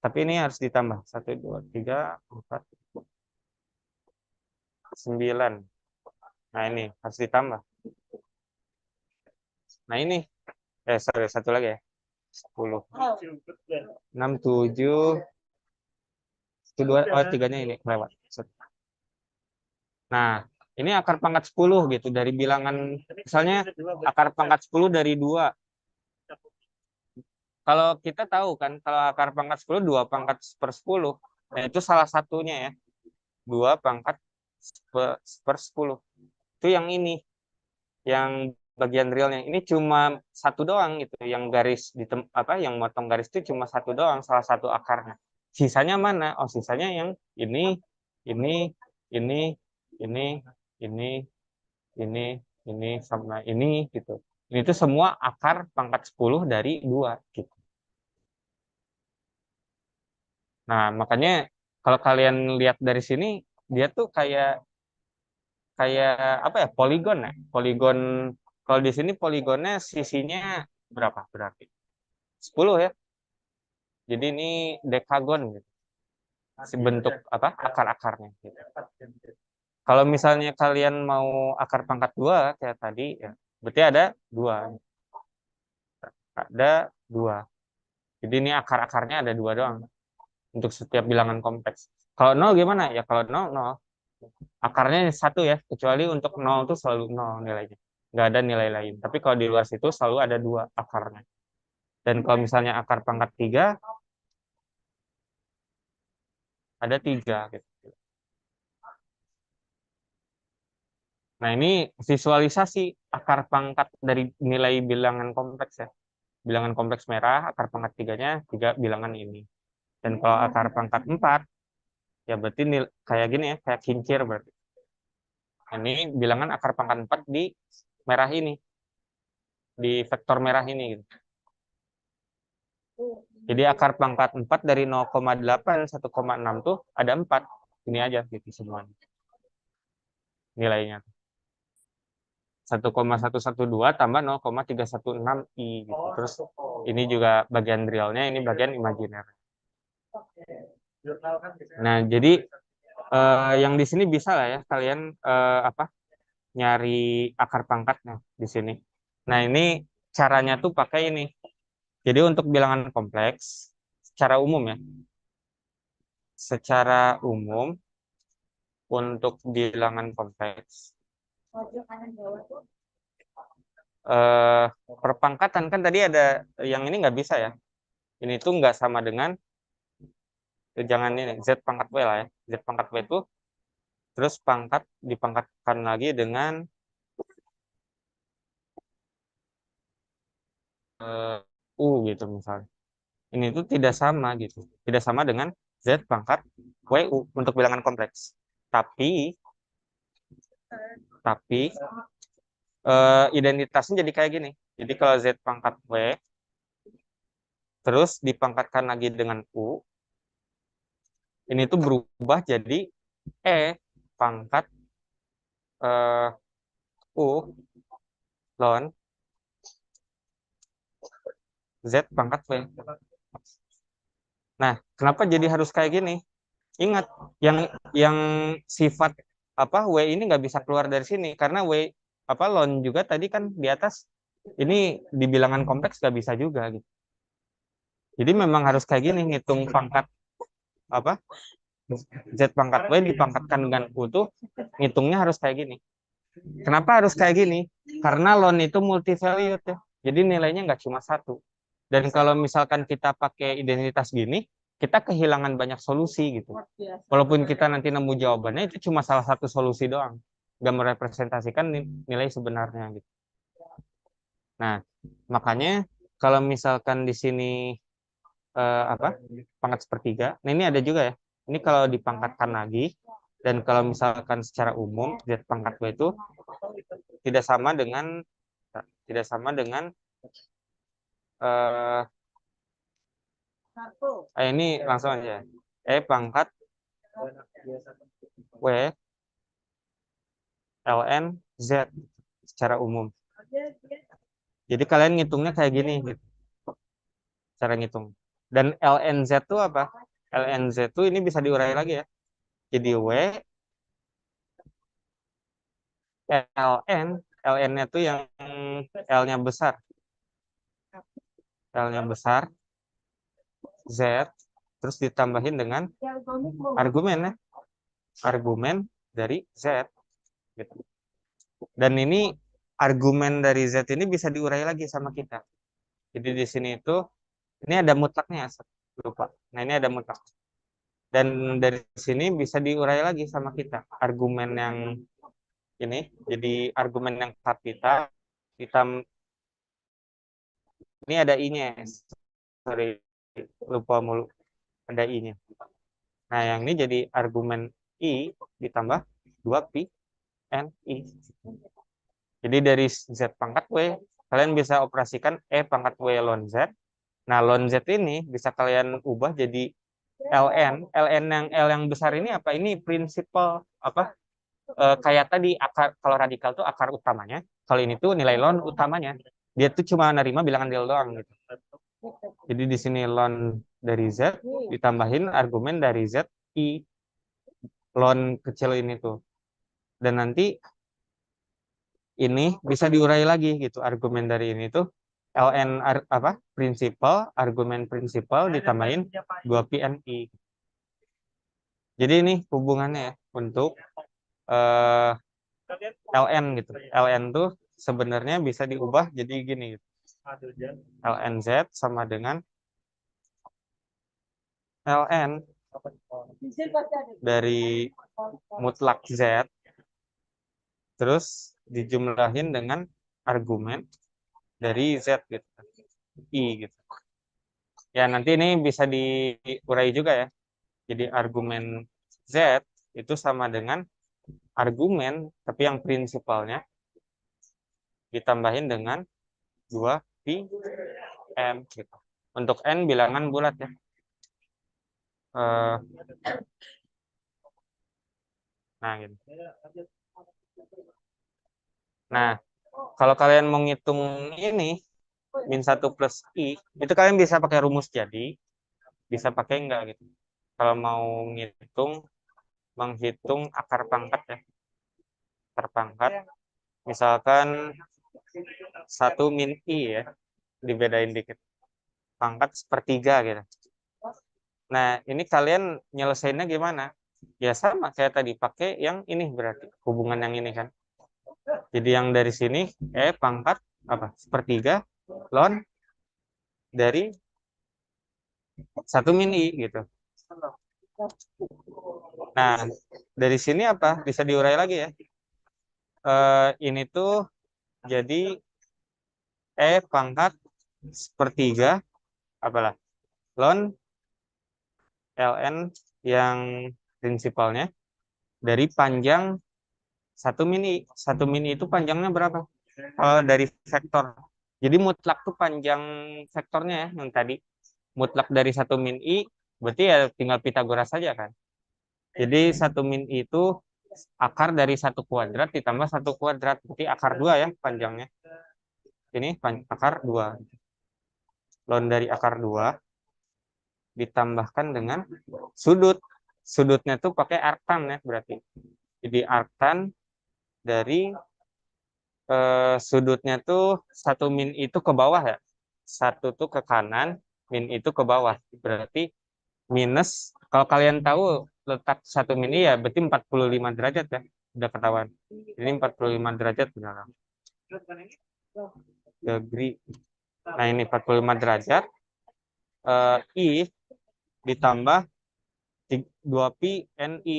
Tapi ini harus ditambah. 1, 2, 3, 4, 9. Nah, ini harus ditambah. Nah, ini. Sorry, satu lagi ya. 10. 6, 7. 1, 2. Oh, 3-nya ini lewat. Nah, ini akar pangkat 10 gitu. Dari bilangan, misalnya akar pangkat 10 dari 2. Kalau kita tahu kan, kalau akar pangkat 10, 2 pangkat per 10. Nah, itu salah satunya ya. 2 pangkat per 10. Itu yang ini. Yang bagian realnya. Ini cuma satu doang gitu. Yang garis, yang motong garis itu cuma satu doang, salah satu akarnya. Sisanya mana? Oh, sisanya yang ini, ini, ini, ini, ini, sama ini gitu. Ini tuh semua akar pangkat 10 dari 2 gitu. Nah, makanya kalau kalian lihat dari sini, dia tuh kayak kayak apa ya? Poligon ya. Poligon, kalau di sini poligonnya sisinya berapa berarti? 10 ya. Jadi ini dekagon gitu. Si bentuk apa? Akar-akarnya gitu. Kalau misalnya kalian mau akar pangkat 2 kayak tadi ya, berarti ada 2. Ada 2. Jadi ini akar-akarnya ada 2 doang untuk setiap bilangan kompleks. Kalau 0 gimana? Ya kalau 0, 0. Akarnya 1 ya, kecuali untuk 0 itu selalu 0 nilainya. Nggak ada nilai lain. Tapi kalau di luar situ selalu ada 2 akarnya. Dan kalau misalnya akar pangkat 3, Ada 3 gitu. Nah, ini visualisasi akar pangkat dari nilai bilangan kompleks ya. Bilangan kompleks merah, akar pangkat 3-nya 3 bilangan ini. Dan kalau akar pangkat 4, ya berarti kayak gini ya, kayak kincir berarti. Ini bilangan akar pangkat 4 di merah ini, di vektor merah ini gitu. Jadi akar pangkat 4 dari 0,8 1,6 tuh ada 4. Ini aja gitu semuanya. Nilainya 1,112 tambah 0,316 I gitu. Terus ini juga bagian realnya, ini bagian imajiner. Nah, jadi yang di sini bisa lah ya kalian apa nyari akar pangkatnya di sini. Nah, ini caranya tuh pakai ini. Jadi untuk bilangan kompleks secara umum ya. Secara umum untuk bilangan kompleks eh perpangkatan kan tadi ada yang ini nggak bisa ya. Ini tuh nggak sama dengan jangan ini Z pangkat W lah ya. Z pangkat W itu terus pangkat dipangkatkan lagi dengan U gitu misalnya. Ini tuh tidak sama gitu. Tidak sama dengan Z pangkat WU untuk bilangan kompleks. Tapi identitasnya jadi kayak gini. Jadi kalau Z pangkat W terus dipangkatkan lagi dengan U, ini tuh berubah jadi E pangkat U ln Z pangkat W. Nah, kenapa jadi harus kayak gini? Ingat, yang sifat apa W ini nggak bisa keluar dari sini karena W apa ln juga tadi kan di atas ini di bilangan kompleks nggak bisa juga gitu. Jadi memang harus kayak gini ngitung pangkat apa Z pangkat W dipangkatkan dengan U tuh ngitungnya harus kayak gini. Kenapa harus kayak gini? Karena ln itu multivariate ya. Jadi nilainya nggak cuma satu. Dan kalau misalkan kita pakai identitas gini, kita kehilangan banyak solusi gitu. Walaupun kita nanti nemu jawabannya, itu cuma salah satu solusi doang. Nggak merepresentasikan nilai sebenarnya gitu. Nah, makanya kalau misalkan di sini apa pangkat sepertiga, nah ini ada juga ya. Ini kalau dipangkatkan lagi, dan kalau misalkan secara umum, Z pangkat W itu tidak sama dengan tidak sama dengan ini langsung aja. Pangkat W ln Z secara umum. Jadi kalian ngitungnya kayak gini gitu, cara ngitung. Dan lnz itu apa? Lnz itu ini bisa diurai lagi ya. Jadi W ln ln-nya itu yang L-nya besar. L-nya besar Z terus ditambahin dengan argumen ya. Argumen dari Z gitu. Dan ini argumen dari Z ini bisa diurai lagi sama kita. Jadi di sini itu ini ada mutlaknya, lupa. Nah, ini ada mutlak. Dan dari sini bisa diurai lagi sama kita. Argumen yang ini, jadi argumen yang kapital, hitam, ini ada I-nya. Sorry, lupa mulu. Ada I-nya. Nah, yang ini jadi argumen I ditambah 2pi N I. Jadi dari Z pangkat W, kalian bisa operasikan pangkat W ln Z. Nah, ln Z ini bisa kalian ubah jadi ln. ln yang L yang besar ini apa? Ini prinsipal apa? Kayak tadi akar kalau radikal tuh akar utamanya. Kalau ini tuh nilai ln utamanya. Dia tuh cuma nerima bilangan real doang gitu. Jadi di sini ln dari Z ditambahin argumen dari Z I ln kecil ini tuh. Dan nanti ini bisa diurai lagi gitu argumen dari ini tuh ln apa prinsipal argumen prinsipal ditambahin 2pi NI. Jadi ini hubungannya ya untuk eh, ln gitu. Ln tuh sebenarnya bisa diubah jadi gini gitu. lnz sama dengan ln dari mutlak Z, terus dijumlahin dengan argumen dari Z gitu, I gitu. Ya nanti ini bisa diurai juga ya. Jadi argumen Z itu sama dengan argumen, tapi yang prinsipalnya ditambahin dengan 2 pi M gitu. Untuk N bilangan bulat ya. Eh, nah gitu. Nah, kalau kalian mau ngitung ini min 1 plus I, itu kalian bisa pakai rumus jadi, bisa pakai enggak gitu. Kalau mau menghitung akar pangkat ya. Akar pangkat, misalkan 1 min I ya, dibedain dikit. Pangkat sepertiga gitu. Nah, ini kalian nyelesainnya gimana? Ya sama kayak tadi, pakai yang ini berarti, hubungan yang ini kan. Jadi yang dari sini, pangkat apa? Sepertiga, ln dari 1 min I gitu. Nah, dari sini apa? Bisa diurai lagi ya. Ini tuh jadi pangkat sepertiga apalah ln ln yang prinsipalnya dari panjang 1 min I. 1 min I itu panjangnya berapa? Dari vektor. Jadi mutlak tuh panjang vektornya ya yang tadi. Mutlak dari 1 min I berarti ya tinggal Pitagoras saja kan. Jadi 1 min I itu akar dari 1 kuadrat ditambah 1 kuadrat. Berarti akar 2 ya panjangnya. Ini akar 2. Ln dari akar 2 ditambahkan dengan sudut. Sudutnya tuh pakai arctan ya berarti. Jadi arctan dari sudutnya tuh 1 min itu ke bawah ya. 1 tuh ke kanan, min itu ke bawah. Berarti minus, kalau kalian tahu letak 1 min ya berarti 45 derajat ya. Udah ketahuan. Ini 45 derajat benar. Degree. Nah ini 45 derajat. I ditambah 2 pi NI.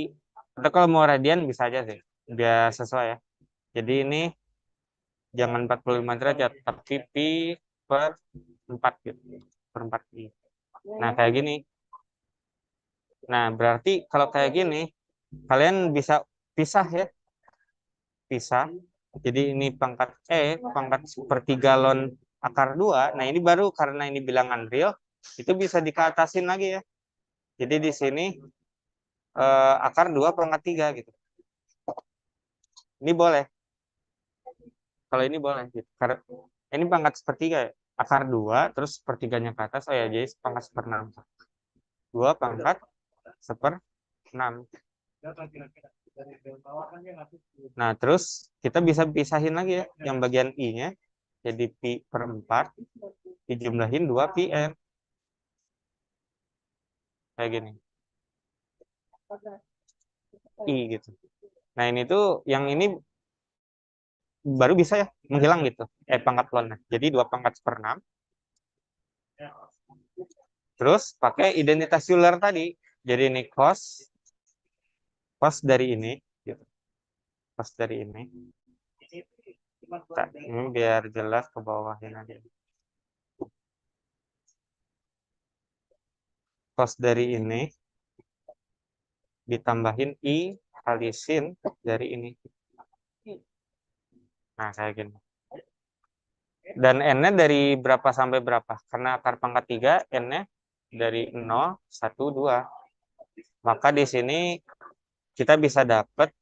Atau kalau mau radian bisa aja sih. Biar sesuai ya. Jadi ini jangan 45 derajat, tapi pi per 4 gitu. Per 4 pi. Nah, kayak gini. Nah, berarti kalau kayak gini, kalian bisa pisah ya. Pisah. Jadi ini pangkat pangkat sepertiga ln akar 2. Nah, ini baru karena ini bilangan real, itu bisa dikatasin lagi ya. Jadi di sini akar 2 pangkat 3 gitu. Ini boleh. Kalau ini boleh gitu. Karena ini pangkat sepertiga ya. Akar 2 terus sepertiganya ke atas. Oh ya, jadi pangkat 1/6. 2 pangkat 1/6. Nah, terus kita bisa pisahin lagi ya. Yang bagian I-nya jadi pi per 4 dijumlahin 2 pi n. Kayak gini. I gitu. Nah, ini tuh yang ini baru bisa ya menghilang gitu. Pangkat ln-nya. Jadi 2 pangkat 1/6. Terus pakai identitas Euler tadi. Jadi ini cos dari ini gitu. Cos dari ini. Nah, ini biar jelas ke bawahin aja. Cos dari ini ditambahin I kali sin dari ini. Nah, kayak gini. Dan N-nya dari berapa sampai berapa? Karena akar pangkat 3, N-nya dari 0, 1, 2. Maka di sini kita bisa dapat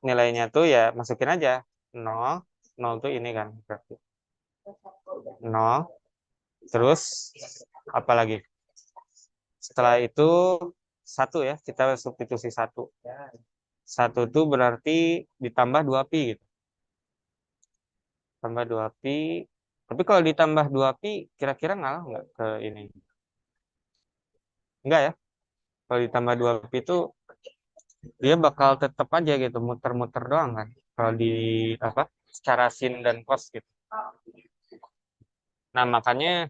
nilainya tuh ya masukin aja 0, 0 tuh ini kan berarti 0, terus apa lagi? Setelah itu 1 ya, kita substitusi 1. 1 tuh berarti ditambah 2 pi gitu. Tambah 2 pi. Tapi kalau ditambah 2 pi kira-kira ngalah nggak ke ini? Enggak ya. Kalau ditambah 2 pi itu dia bakal tetap aja gitu muter-muter doang kan. Kalau di apa? Secara sin dan cos gitu. Nah, makanya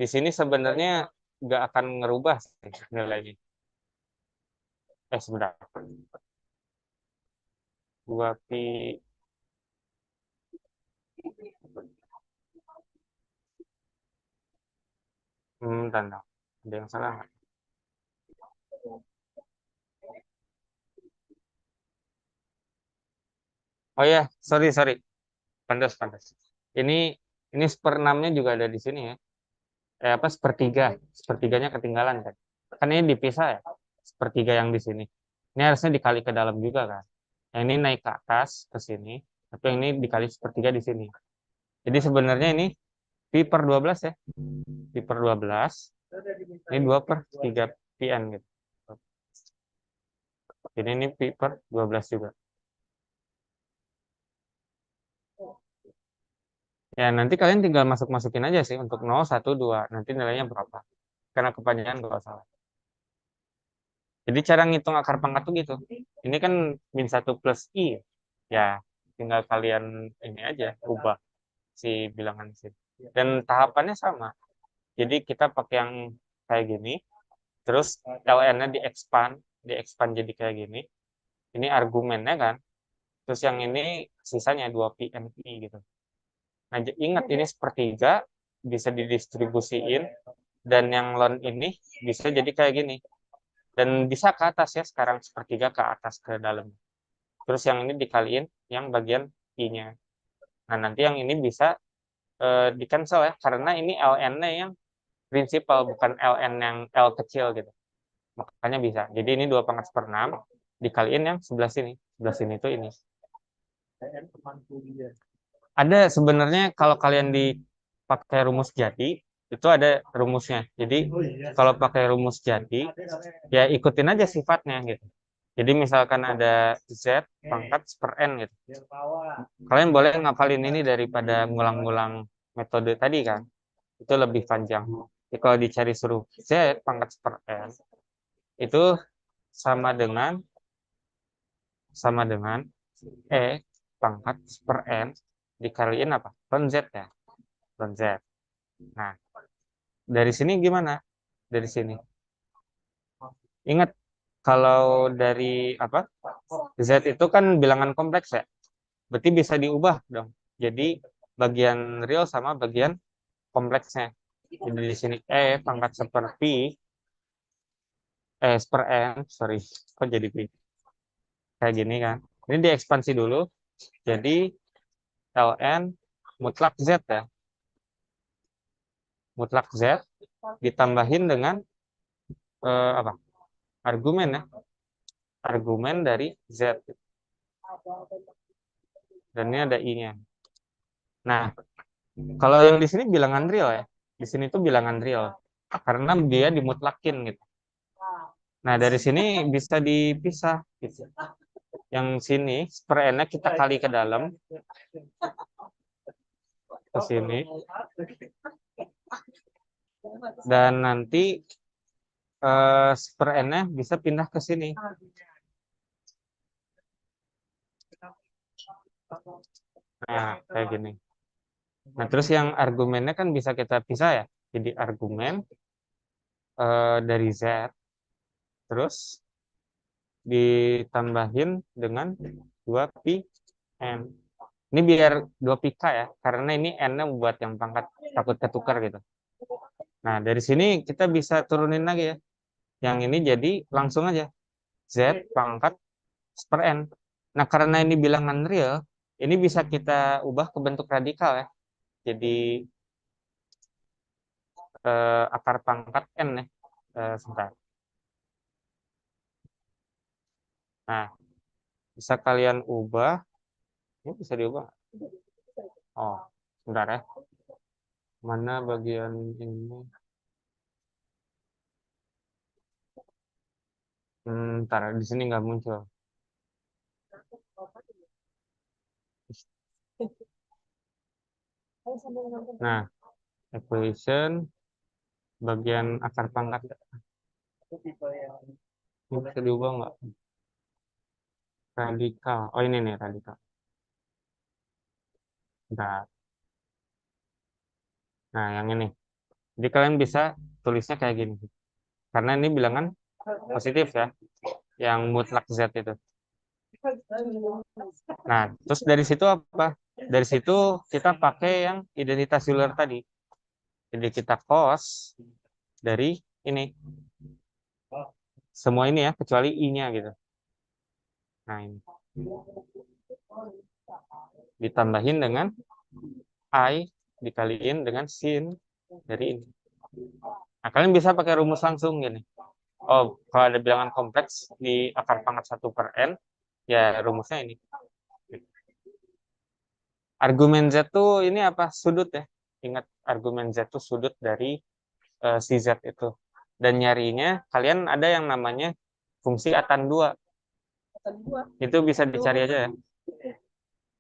Di sini sebenarnya nggak akan ngerubah sih nilainya. Sebentar. 2pi, tanda. Ada yang salah nggak? Oh ya, sorry, sorry. Pandas, pandas. Ini ini seperenamnya juga ada di sini ya. Apa sepertiga? Sepertiganya ketinggalan kan? Kan ini dipisah ya. Sepertiga yang di sini. Ini harusnya dikali ke dalam juga kan? Yang ini naik ke atas ke sini, tapi yang ini dikali sepertiga di sini. Jadi sebenarnya ini pi per 12 ya. Pi per 12. Ini 2 per 3 pn gitu. Jadi ini pi per 12 juga. Ya, nanti kalian tinggal masuk-masukin aja sih untuk 0, 1, 2. Nanti nilainya berapa. Karena kepanjangan kalau salah. Jadi cara ngitung akar pangkat tuh gitu. Ini kan min 1 plus i. Ya, tinggal kalian ini aja, ubah si bilangan sini. Dan tahapannya sama. Jadi kita pakai yang kayak gini. Terus ln-nya di-expand jadi kayak gini. Ini argumennya kan. Terus yang ini sisanya 2 pi mi gitu. Nah, ingat ini sepertiga bisa didistribusiin dan yang ln ini bisa jadi kayak gini. Dan bisa ke atas ya sekarang sepertiga ke atas ke dalam. Terus yang ini dikaliin yang bagian i-nya. Nah, nanti yang ini bisa di cancel ya karena ini ln-nya yang prinsipal bukan ln yang L kecil gitu. Makanya bisa. Jadi ini 2 pangkat seperenam dikaliin yang sebelah sini. Sebelah sini itu ini. Ada sebenarnya kalau kalian dipakai rumus jadi itu ada rumusnya. Jadi kalau pakai rumus jadi ya ikutin aja sifatnya gitu. Jadi misalkan ada Z pangkat per N gitu. Kalian boleh ngapalin ini daripada ngulang-ngulang metode tadi kan. Itu lebih panjang. Jadi kalau dicari suruh Z pangkat per N itu sama dengan sama dengan pangkat per N dikaliin apa? Ln Z ya. Ln Z. Nah, dari sini gimana? Dari sini. Ingat kalau dari apa? Z itu kan bilangan kompleks ya. Berarti bisa diubah dong. Jadi bagian real sama bagian kompleksnya. Jadi di sini pangkat seperti per n, sorry, kok jadi pi? Kayak gini kan. Ini diekspansi dulu. Jadi ln mutlak z ya. Mutlak z ditambahin dengan apa? Argumen ya. Argumen dari z. Dan ini ada i-nya. Nah, kalau yang di sini bilangan real ya. Di sini tuh bilangan real. Karena dia dimutlakin gitu. Nah, dari sini bisa dipisah gitu. Yang sini per n-nya kita kali ke dalam ke sini dan nanti per n-nya bisa pindah ke sini. Nah, kayak gini. Nah, terus yang argumennya kan bisa kita pisah ya. Jadi argumen dari Z terus ditambahin dengan 2 pi n. Ini biar 2 pi k ya, karena ini n-nya buat yang pangkat takut ketukar gitu. Nah, dari sini kita bisa turunin lagi ya. Yang ini jadi langsung aja Z pangkat per n. Nah, karena ini bilangan real, ini bisa kita ubah ke bentuk radikal ya. Jadi akar pangkat n ya. Sebentar. Nah, bisa kalian ubah. Ini bisa diubah nggak? Oh, sebentar ya. Mana bagian ini? Ntar di sini nggak muncul. Nah, equation bagian akar pangkat ini bisa diubah nggak? Radikal. Oh ini nih radikal. Bentar. Nah yang ini. Jadi kalian bisa tulisnya kayak gini. Karena ini bilangan positif ya, yang mutlak Z itu. Nah, terus dari situ apa? Dari situ kita pakai yang identitas Euler tadi. Jadi kita cos dari ini. Semua ini ya, kecuali I-nya gitu. Nah, ini. Ditambahin dengan I dikaliin dengan sin dari ini. Nah, kalian bisa pakai rumus langsung gini. Oh, kalau ada bilangan kompleks di akar pangkat 1/n, ya rumusnya ini. Argumen Z tuh ini apa? Sudut ya. Ingat, argumen Z tuh sudut dari si Z itu. Dan nyarinya, kalian ada yang namanya fungsi atan 2. Itu bisa dicari aja ya.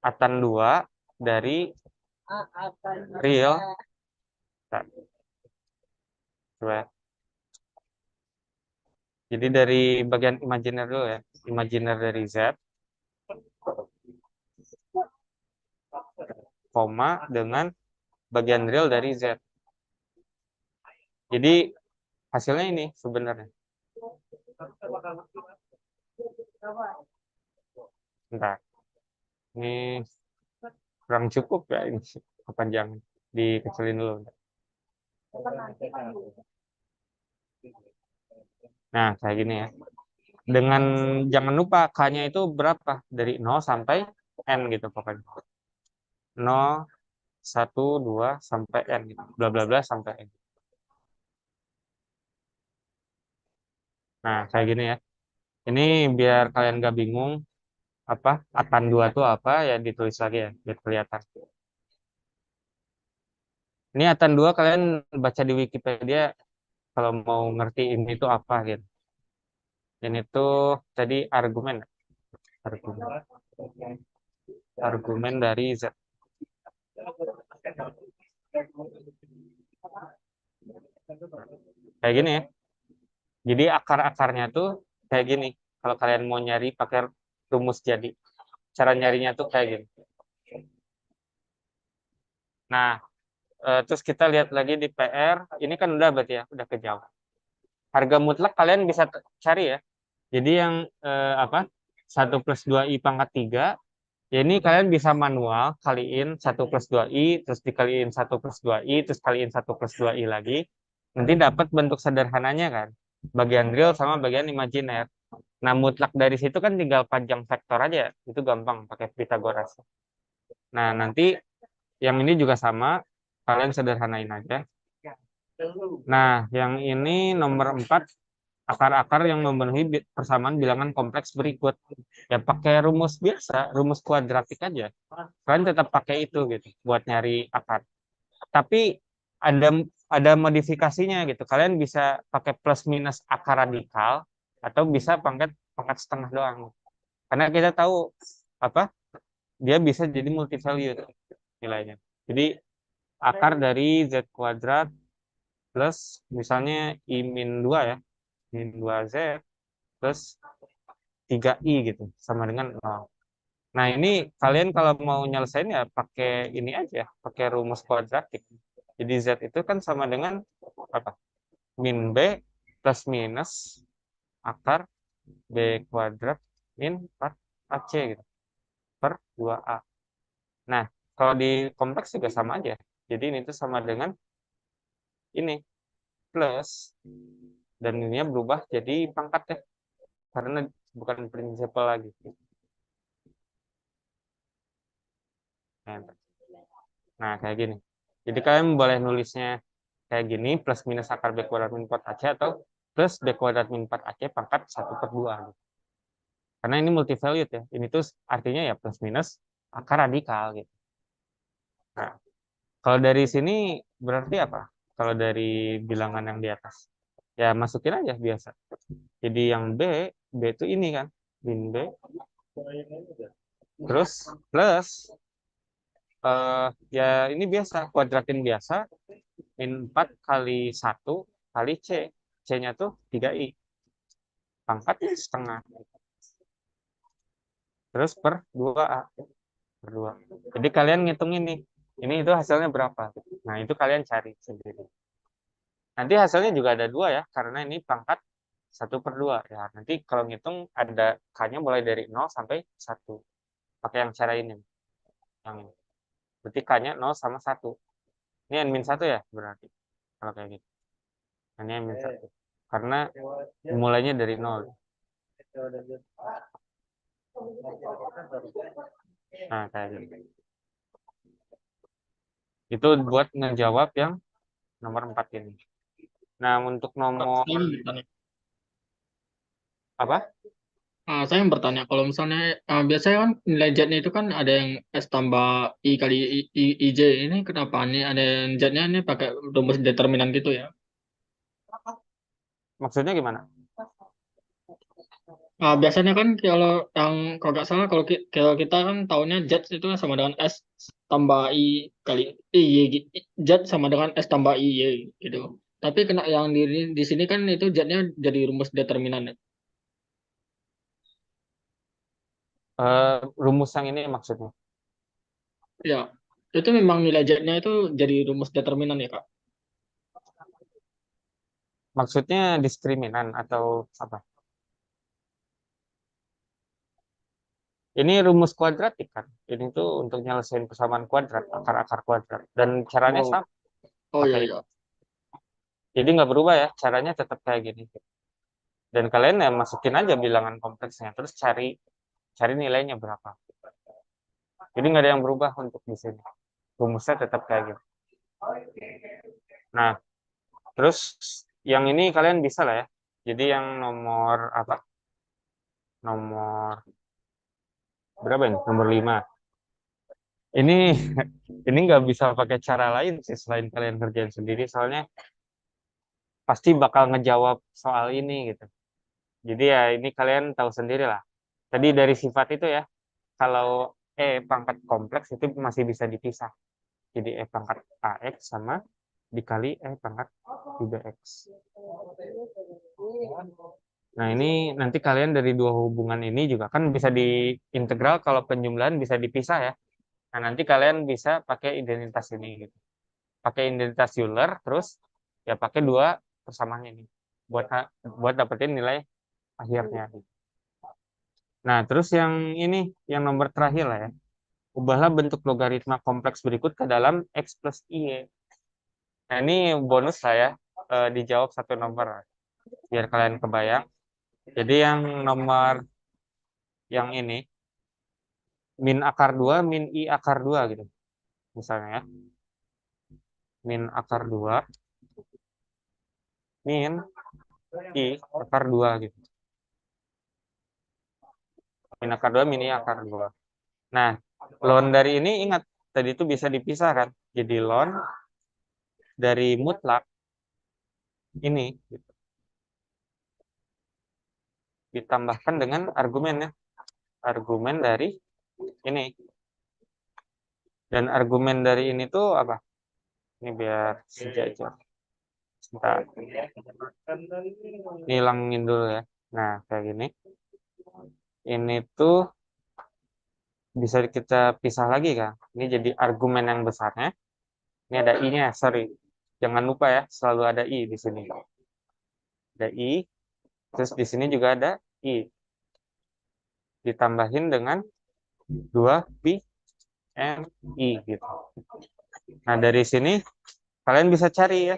Atan 2 dari real. Nah, coba ya. Jadi dari bagian imajiner dulu ya. Imajiner dari Z, koma dengan bagian real dari Z. Jadi hasilnya ini sebenarnya. Bentar. Ini kurang cukup ya ini kepanjang. Dikecilin dulu. Nah, kayak gini ya. Dengan jangan lupa K-nya itu berapa? Dari 0 sampai N gitu pokoknya. 0, 1, 2, sampai N gitu. Bla bla bla sampai N. Nah, kayak gini ya. Ini biar kalian gak bingung apa atan 2 itu apa ya ditulis lagi ya biar kelihatan. Ini atan 2 kalian baca di Wikipedia kalau mau ngerti ini itu apa gitu. Ini tuh tadi argumen argumen argumen dari Z. Kayak gini ya. Jadi akar-akarnya tuh kayak gini. Kalau kalian mau nyari pakai rumus jadi. Cara nyarinya tuh kayak gini. Nah, terus kita lihat lagi di PR. Ini kan udah berarti ya, udah kejauh. Harga mutlak kalian bisa cari ya. Jadi yang apa? 1 + 2i pangkat 3. Ya ini kalian bisa manual kaliin 1 + 2i, terus dikaliin 1 + 2i, terus kaliin 1 + 2i lagi. Nanti dapat bentuk sederhananya kan. Bagian real sama bagian imajiner. Nah, mutlak dari situ kan tinggal panjang vektor aja. Itu gampang pakai Pythagoras. Nah, nanti yang ini juga sama. Kalian sederhanain aja. Nah, yang ini nomor 4 akar-akar yang memenuhi persamaan bilangan kompleks berikut. Ya pakai rumus biasa, rumus kuadratik aja. Kalian tetap pakai itu gitu buat nyari akar. Tapi ada ada modifikasinya gitu. Kalian bisa pakai plus minus akar radikal atau bisa pangkat pangkat setengah doang. Karena kita tahu apa? Dia bisa jadi multi value nilainya. Jadi akar dari Z kuadrat plus misalnya I min 2 ya. Min 2Z plus 3i gitu. Sama dengan 0. Nah, ini kalian kalau mau nyelesain ya pakai ini aja, pakai rumus kuadratik. Jadi Z itu kan sama dengan apa? Min B plus minus akar B kuadrat min 4AC gitu, per 2A. Nah, kalau di kompleks juga sama aja. Jadi ini tuh sama dengan ini, plus, dan ininya berubah jadi pangkat ya, karena bukan prinsipal lagi. Nah, kayak gini. Jadi kalian boleh nulisnya kayak gini, plus minus akar B kuadrat min 4AC atau plus B kuadrat min 4AC pangkat 1/2. Gitu. Karena ini multivalued ya. Ini tuh artinya ya plus minus akar radikal gitu. Nah, kalau dari sini berarti apa? Kalau dari bilangan yang di atas. Ya masukin aja biasa. Jadi yang B itu ini kan. Min B. Terus plus ya ini biasa, kuadratin biasa. Min 4 kali 1 kali C. C-nya tuh 3i. Pangkat setengah. Terus per 2A. Per 2. Jadi kalian ngitung ini. Ini itu hasilnya berapa. Nah itu kalian cari sendiri. Nanti hasilnya juga ada 2 ya, karena ini pangkat 1/2 ya. Nanti kalau ngitung ada K-nya mulai dari 0 sampai 1. Pakai yang cara ini. Yang ini. Berarti K-nya 0 sama 1. Ini N-1 ya berarti. Kalau kayak gitu. Ini N-1. Karena mulainya dari 0. Nah, kayak gitu. Itu buat ngejawab yang nomor 4 ini. Nah, untuk
Kak,
nomor
saya mau bertanya.
apa?
Saya yang bertanya, kalau misalnya biasanya kan nilai Z-nya itu kan ada yang S tambah I kali IJ, ini kenapa nih ada yang Z-nya ini pakai rumus determinan gitu ya?
Maksudnya gimana?
Biasanya kan kalau nggak salah kalau kita kan tahunya Z itu kan sama dengan S tambah I kali Z sama dengan S tambah I Y gitu. Tapi kena yang di sini kan itu Z-nya jadi rumus determinan ya.
Rumus yang ini maksudnya.
Ya, itu memang nilai Z-nya itu jadi rumus determinan ya Kak.
Maksudnya diskriminan atau apa? Ini rumus kuadratik kan. Ini tuh untuk nyelesain persamaan kuadrat, akar-akar kuadrat. Dan caranya
Oh,
sama,
oh
pakai
iya
itu.
iya.
Jadi nggak berubah ya, caranya tetap kayak gini. Dan kalian ya masukin aja bilangan kompleksnya, terus cari cari nilainya berapa. Jadi nggak ada yang berubah untuk di sini. Rumusnya tetap kayak gitu. Nah, terus yang ini kalian bisa lah ya. Jadi yang nomor apa? Nomor berapa ini? Nomor 5. Ini ini nggak bisa pakai cara lain sih selain kalian kerjain sendiri, soalnya pasti bakal ngejawab soal ini gitu. Jadi ya ini kalian tahu sendiri lah. Tadi dari sifat itu ya, kalau pangkat kompleks itu masih bisa dipisah. Jadi pangkat AX sama dikali pangkat 3X. Nah ini nanti kalian dari dua hubungan ini juga kan bisa diintegral, kalau penjumlahan bisa dipisah ya. Nah nanti kalian bisa pakai identitas ini gitu. Pakai identitas Euler, terus ya pakai dua persamaan ini buat buat dapetin nilai akhirnya. Nah, terus yang ini, yang nomor terakhir lah ya. Ubahlah bentuk logaritma kompleks berikut ke dalam X plus Y. Nah, ini bonus saya dijawab satu nomor, biar kalian kebayang. Jadi yang nomor yang ini, min akar 2 min I akar 2 gitu. Misalnya ya, min akar 2 min I akar 2 gitu. Min akar 2 min I akar 2. Nah, ln dari ini ingat, tadi itu bisa dipisahkan. Jadi ln dari mutlak ini gitu, ditambahkan dengan argumennya. Argumen dari ini. Dan argumen dari ini tuh apa? Ini biar sejajar. Sebentar. Hilangin dulu ya. Nah, kayak gini. Ini tuh bisa kita pisah lagi kan. Ini jadi argumen yang besarnya. Ini ada I-nya, sorry. Jangan lupa ya, selalu ada I di sini. Ada I, terus di sini juga ada I. Ditambahin dengan 2 pi n I gitu. Nah, dari sini kalian bisa cari ya.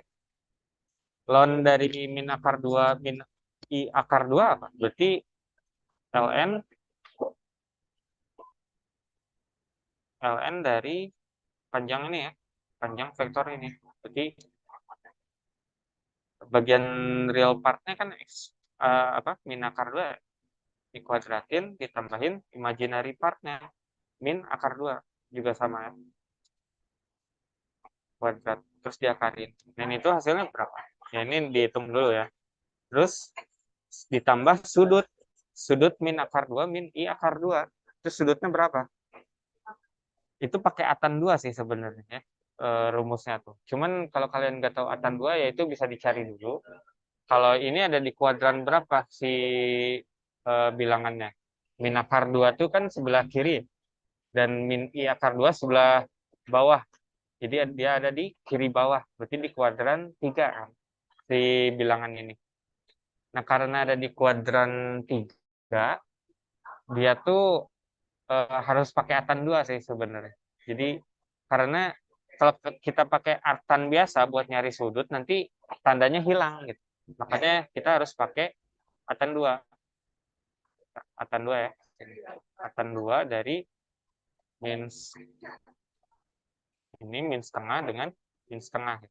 Ln dari min akar 2 min I akar 2 apa? Berarti ln dari panjang ini ya. Panjang vektor ini. Berarti bagian real partnya kan X, apa? Min akar 2 dikuadratin ditambahin imaginary partnya min akar 2 juga sama ya. Kuadrat terus diakarin. Dan itu hasilnya berapa? Ya ini dihitung dulu ya. Terus ditambah sudut. Sudut min akar 2 min I akar 2. Terus sudutnya berapa? Itu pakai atan 2 sih sebenarnya ya, rumusnya tuh. Cuman kalau kalian nggak tahu atan 2 ya itu bisa dicari dulu. Kalau ini ada di kuadran berapa si bilangannya? Min akar 2 tuh kan sebelah kiri dan min I akar 2 sebelah bawah. Jadi dia ada di kiri bawah. Berarti di kuadran 3 kan. si bilangan ini. Nah, karena ada di kuadran 3, dia tuh harus pakai atan 2 sih sebenarnya. Jadi, karena kalau kita pakai atan biasa buat nyari sudut, nanti tandanya hilang gitu. Makanya kita harus pakai atan 2. Atan 2 ya. Atan 2 dari min ini min setengah dengan min setengah.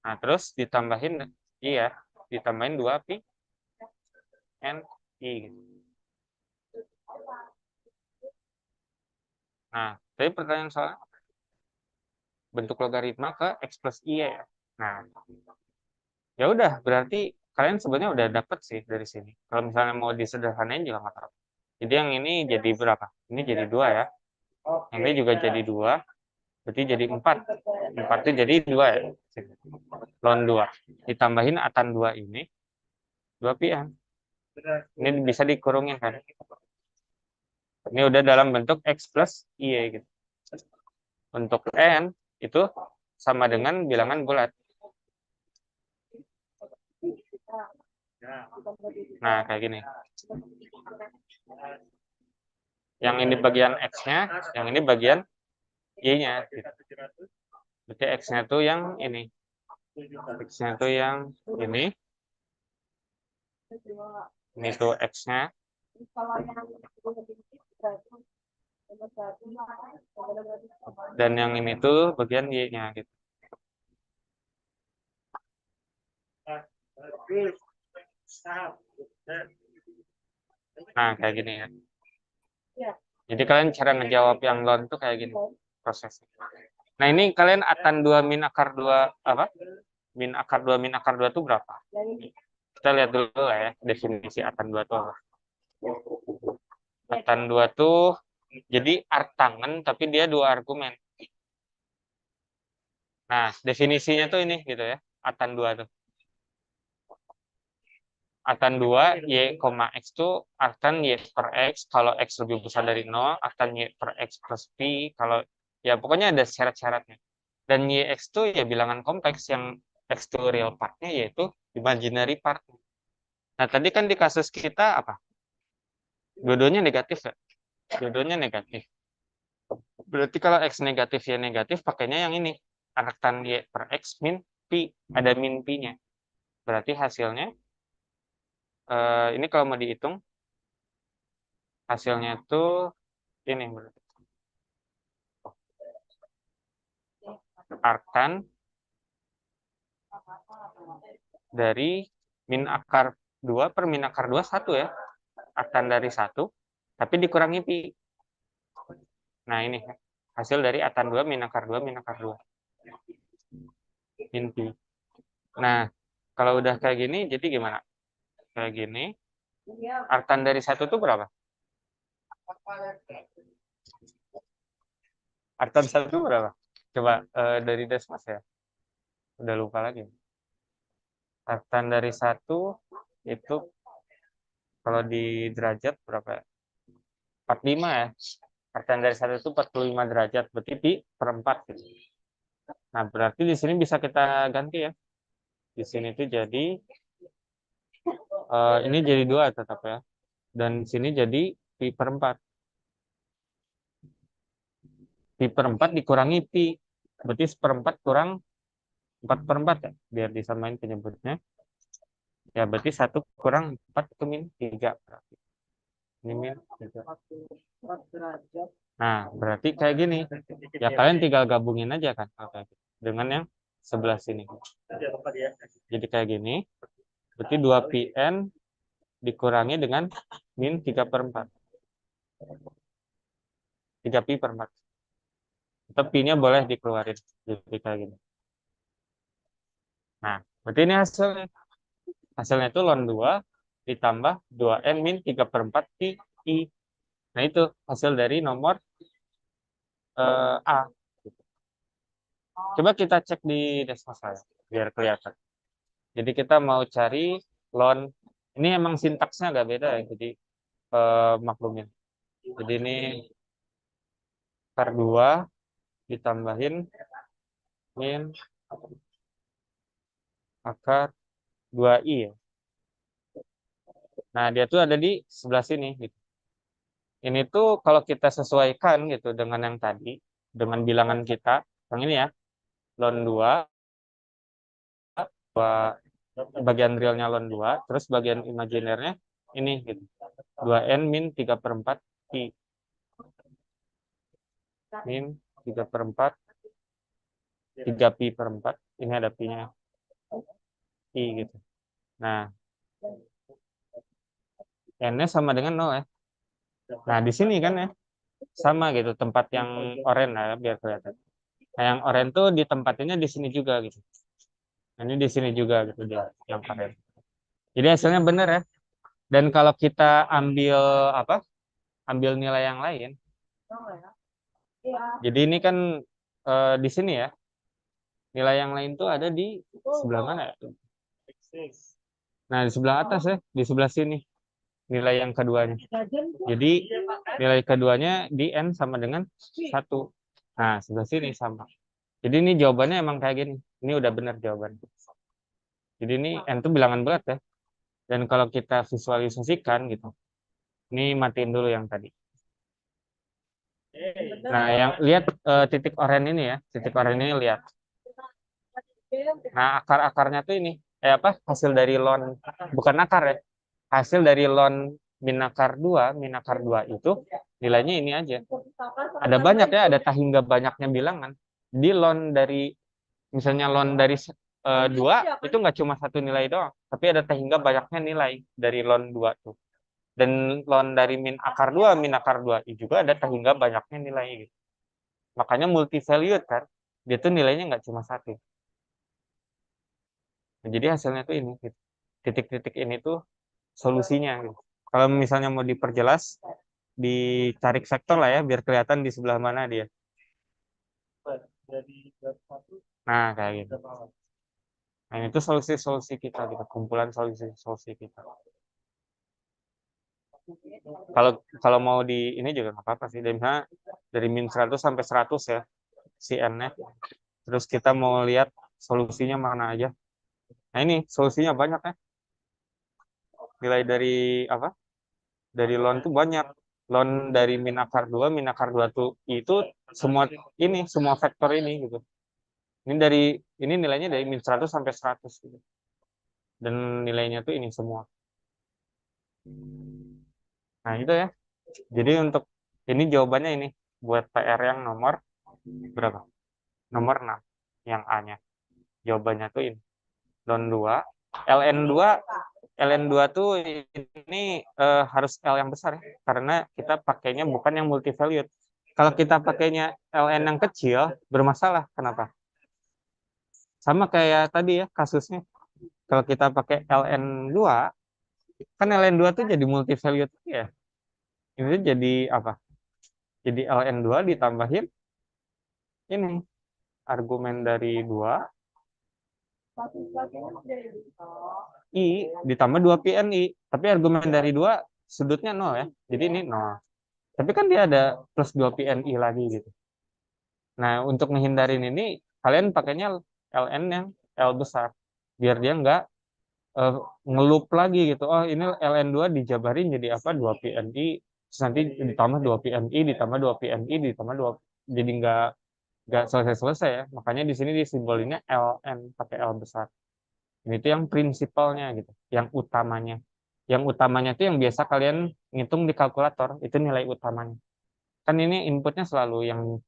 Nah, terus ditambahin, iya, ditambahin 2 pi n i gitu. Nah, tadi pertanyaan soal bentuk logaritma ke x plus i ya. Nah, ya udah, berarti kalian sebenarnya udah dapet sih dari sini. Kalau misalnya mau disederhanain juga nggak apa-apa. Jadi yang ini jadi berapa? Ini jadi 2 ya. Yang ini juga jadi 2. Berarti jadi 4. 4 itu jadi 2 ya. Ln 2. Ditambahin atan 2 ini. 2 pi n. Ini bisa dikurungin kan. Ini udah dalam bentuk x plus y gitu. Untuk n itu sama dengan bilangan bulat. Nah, kayak gini. Yang ini bagian x-nya, yang ini bagian y-nya. Gitu. Berarti x-nya tuh yang ini. X-nya tuh yang ini. Ini tuh x-nya. Dan yang ini tuh bagian y-nya gitu. Nah, kayak gini ya. Jadi kalian cara ngejawab yang lon tuh kayak gini prosesnya. Nah, ini kalian atan 2 min akar 2 apa? Min akar 2 min akar 2 itu berapa? Kita lihat dulu lah ya definisi atan 2 itu apa. Atan 2 tuh jadi artangen tapi dia 2 argumen. Nah, definisinya tuh ini gitu ya. Atan 2 tuh. Atan 2 y, x tuh atan y per x kalau x lebih besar dari 0, atan y per x plus pi kalau ya pokoknya ada syarat-syaratnya. Dan yx tuh ya bilangan kompleks yang x itu real part-nya yaitu imaginary part. Nah, tadi kan di kasus kita apa? Dua-duanya negatif ya? Dua-duanya negatif. Berarti kalau x negatif y negatif pakainya yang ini. Artan y per x min pi. Ada min pi-nya. Berarti hasilnya ini kalau mau dihitung hasilnya tuh ini berarti. Artan dari min akar 2 per min akar 2 1 ya. Artan dari 1 tapi dikurangi pi. Nah, ini hasil dari atan 2 min akar 2 min akar 2. Min pi. Nah, kalau udah kayak gini jadi gimana? Kayak gini. Artan dari 1 itu berapa? Artan 1 itu berapa? Coba dari Desmas ya. Udah lupa lagi. Artan dari 1 itu kalau di derajat berapa ya? 45 ya. Artan dari 1 itu 45 derajat. Berarti pi per 4 gitu. Nah, berarti di sini bisa kita ganti ya. Di sini tuh jadi ini jadi 2 tetap ya. Dan sini jadi pi per 4. Pi per 4 dikurangi pi. Berarti seperempat kurang 4 per 4 ya. Biar disamain penyebutnya. Ya, berarti 1 kurang 4 itu min 3. Ini min 3. Nah, berarti kayak gini. Ya, kalian tinggal gabungin aja kan. Dengan yang sebelah sini. Jadi kayak gini. Berarti 2pn dikurangi dengan min 3 per 4. 3 pi per 4. Atau pi-nya boleh dikeluarin. Jadi kayak gini. Nah, berarti ini hasilnya. Hasilnya itu ln 2 ditambah 2n min 3 per 4 pi i. Nah, itu hasil dari nomor A. Coba kita cek di Desmos saya, biar kelihatan. Jadi kita mau cari ln. Ini emang sintaksnya agak beda ya, jadi maklumin. Jadi ini per 2 ditambahin min akar 2i ya. Nah, dia tuh ada di sebelah sini gitu. Ini tuh kalau kita sesuaikan gitu dengan yang tadi, dengan bilangan kita, yang ini ya, ln 2, bagian realnya ln 2, terus bagian imajinernya ini gitu. 2n min 3 per 4 i. Min 3 per 4, 3 pi per 4. Ini ada pi-nya, i gitu. Nah, n-nya sama dengan 0 ya. Nah, di sini kan ya, sama gitu, tempat yang oranye lah, biar kelihatan. Nah, yang oranye tuh ditempatinnya di sini juga gitu. Nah, ini di sini juga gitu dia, yang oranye. Jadi hasilnya benar ya. Dan kalau kita ambil apa? Ambil nilai yang lain. Jadi ini kan di sini ya. Nilai yang lain tuh ada di sebelah mana ya? Nah, di sebelah atas ya, di sebelah sini nilai yang keduanya. Jadi nilai keduanya di n sama dengan 1. Nah, sebelah sini sama. Jadi ini jawabannya emang kayak gini. Ini udah benar jawaban. Jadi ini n itu bilangan berat ya. Dan kalau kita visualisasikan gitu. Ini matiin dulu yang tadi. Nah, yang lihat titik oranye ini ya, titik oranye ini lihat. Nah, akar-akarnya tuh ini, apa? Hasil dari ln, bukan akar ya. Hasil dari ln min akar 2, min akar 2 itu nilainya ini aja. Ada banyak ya, ada tak hingga banyaknya bilangan. Di ln dari, misalnya ln dari 2, itu nggak cuma satu nilai doang, tapi ada tak hingga banyaknya nilai dari ln 2 tuh. Dan ln dari min akar 2 itu juga ada tak hingga banyaknya nilai gitu. Makanya multi valued kan. Dia tuh nilainya nggak cuma satu. Nah, jadi hasilnya tuh ini gitu. Titik-titik ini tuh solusinya gitu. Kalau misalnya mau diperjelas, ditarik vektor lah ya biar kelihatan di sebelah mana dia. Nah, kayak gitu. Nah, itu solusi-solusi kita gitu, kumpulan solusi-solusi kita. Kalau kalau mau di ini juga nggak apa-apa sih. Dari misalnya dari min 100 sampai 100 ya si n-nya. Terus kita mau lihat solusinya mana aja. Nah, ini solusinya banyak ya. Nilai dari apa? Dari ln tuh banyak. Ln dari min akar 2 tuh itu semua ini, semua vektor ini gitu. Ini dari ini nilainya dari min 100 sampai 100 gitu. Dan nilainya tuh ini semua. Nah, itu ya. Jadi untuk ini jawabannya ini buat PR yang nomor berapa? Nomor 6 yang A-nya. Jawabannya tuh ini. Ln 2, LN2 LN2 tuh ini harus L yang besar ya, karena kita pakainya bukan yang multivalued. Kalau kita pakainya LN yang kecil, bermasalah. Kenapa? Sama kayak tadi ya kasusnya. Kalau kita pakai LN2, kan LN2 tuh jadi multivalued ya. Ini jadi apa? Jadi LN2 ditambahin ini argumen dari 2 I ditambah 2 PNI. Tapi argumen dari 2 sudutnya 0 ya. Jadi ini 0. Tapi kan dia ada plus 2 PNI lagi gitu. Nah, untuk menghindarin ini, kalian pakainya LN yang L besar. Biar dia nggak eh, ngelup lagi gitu. Oh, ini LN2 dijabarin jadi apa? 2 PNI, terus nanti ditambah 2 PNI, ditambah 2 PNI, ditambah 2, jadi nggak selesai-selesai ya. Makanya di sini disimbolinnya LN pakai L besar. Ini tuh yang prinsipalnya gitu, yang utamanya. Yang utamanya itu yang biasa kalian ngitung di kalkulator, itu nilai utamanya. Kan ini inputnya selalu yang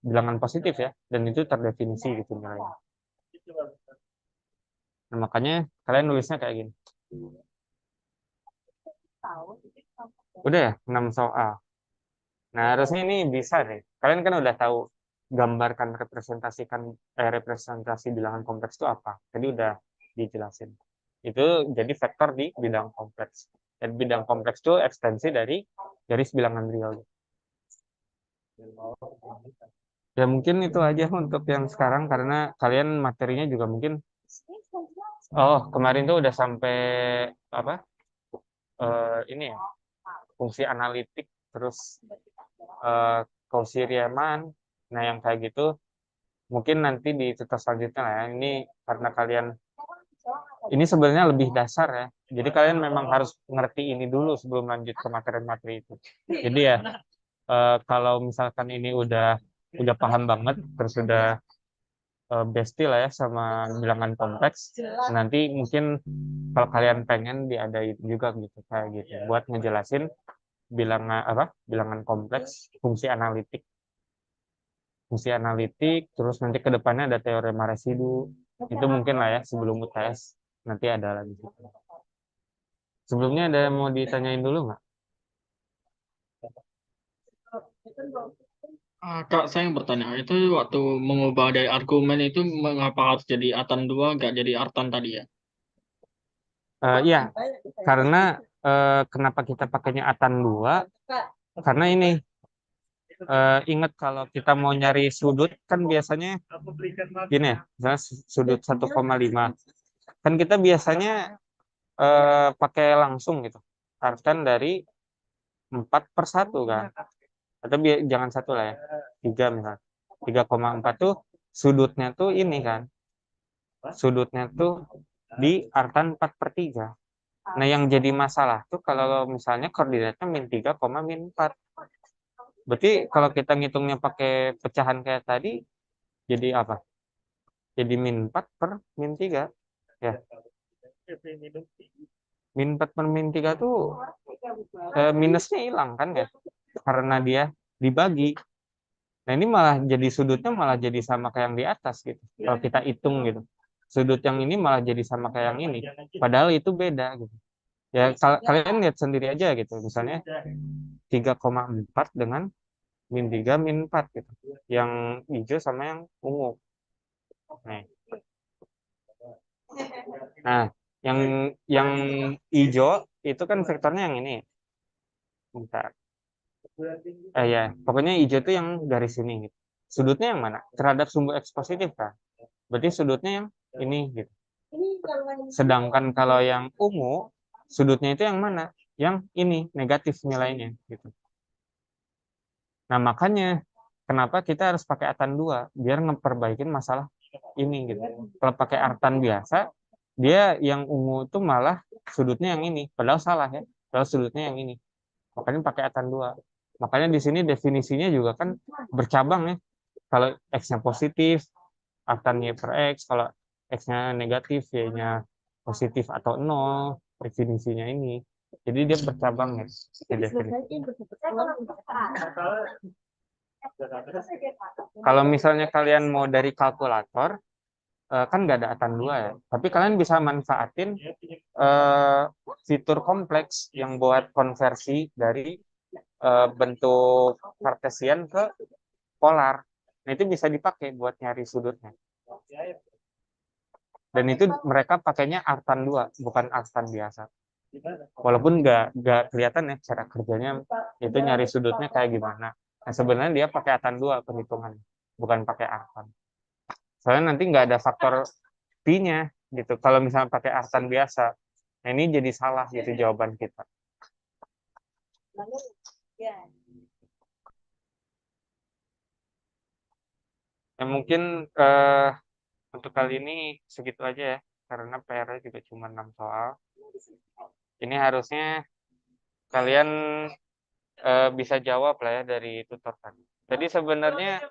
bilangan positif ya, dan itu terdefinisi gitu nilainya. Nah, makanya kalian nulisnya kayak gini. Udah ya, 6 soal. Nah, harusnya ini bisa deh. Kalian kan udah tahu gambarkan representasi bilangan kompleks itu apa. Tadi udah dijelasin. Itu jadi vektor di bidang kompleks. Dan bidang kompleks itu ekstensi dari garis bilangan real. Ya mungkin itu aja untuk yang sekarang karena kalian materinya juga mungkin kemarin tuh udah sampai apa? Ini ya, fungsi analitik terus eh Cauchy Riemann. Nah, yang kayak gitu mungkin nanti di tutorial selanjutnya lah ya. Ini karena kalian Ini sebenarnya lebih dasar ya. Jadi kalian memang harus ngerti ini dulu sebelum lanjut ke materi-materi itu. Jadi ya kalau misalkan ini udah paham banget, terus udah bestie lah ya sama bilangan kompleks, nanti mungkin kalau kalian pengen diadain juga gitu kayak gitu buat ngejelasin bilangan apa bilangan kompleks, fungsi analitik, terus nanti ke depannya ada teorema residu. Itu mungkin lah ya sebelum UTS nanti ada lagi. Sebelumnya ada yang mau ditanyain dulu nggak?
Kak, saya yang bertanya, itu waktu mengubah dari argumen itu mengapa harus jadi atan dua, nggak jadi artan tadi ya?
Iya, karena kenapa kita pakainya atan 2? Karena ini ingat kalau kita mau nyari sudut kan biasanya gini ya, misalnya sudut 1,5. Kan kita biasanya pakai langsung gitu. Artan dari 4/1 kan. Atau jangan satu lah ya. 3 misalnya. 3,4 tuh sudutnya tuh ini kan. Sudutnya tuh di artan 4/3. Nah, yang jadi masalah tuh kalau misalnya koordinatnya -3, -4. Berarti kalau kita ngitungnya pakai pecahan kayak tadi, jadi apa? Jadi -4 per -3. Ya, -4 per -3 tuh minusnya hilang kan ya? Karena dia dibagi. Nah, ini malah jadi sudutnya malah jadi sama kayak yang di atas gitu. Kalau kita hitung gitu. Sudut yang ini malah jadi sama kayak yang ini. Padahal itu beda gitu. Ya, kalian lihat sendiri aja gitu. Misalnya 3,4 dengan -3 -4 gitu. Yang hijau sama yang ungu. Nih. Nah, yang yang hijau itu kan vektornya yang ini. Bentar. Ya, pokoknya hijau itu yang garis ini gitu. Sudutnya yang mana? Terhadap sumbu X positif kan? Berarti sudutnya yang ini gitu. Sedangkan kalau yang ungu, sudutnya itu yang mana? Yang ini, negatif nilainya gitu. Nah, makanya kenapa kita harus pakai atan 2 biar ngeperbaikin masalah ini gitu. Kalau pakai artan biasa, dia yang ungu itu malah sudutnya yang ini, padahal salah ya. Padahal sudutnya yang ini. Makanya pakai atan 2. Makanya di sini definisinya juga kan bercabang ya. Kalau X-nya positif, artan Y per X. Kalau X-nya negatif, Y-nya positif atau 0, definisinya ini. Jadi dia bercabang ya. Di definisi. Kalau misalnya kalian mau dari kalkulator, kan nggak ada atan 2 ya. Tapi kalian bisa manfaatin eh, fitur kompleks yang buat konversi dari bentuk kartesian ke polar. Nah, itu bisa dipakai buat nyari sudutnya. Dan itu mereka pakainya artan 2 bukan artan biasa. Walaupun nggak kelihatan ya cara kerjanya itu nyari sudutnya kayak gimana. Nah, sebenarnya dia pakai artan 2 perhitungan, bukan pakai artan. Soalnya nanti nggak ada faktor pi-nya gitu. Kalau misalnya pakai artan biasa, nah ini jadi salah gitu jawaban kita. Ya mungkin eh, untuk kali ini segitu aja ya, karena PR-nya juga cuma 6 soal. Ini harusnya kalian bisa jawab lah ya dari tutor tadi. Jadi sebenarnya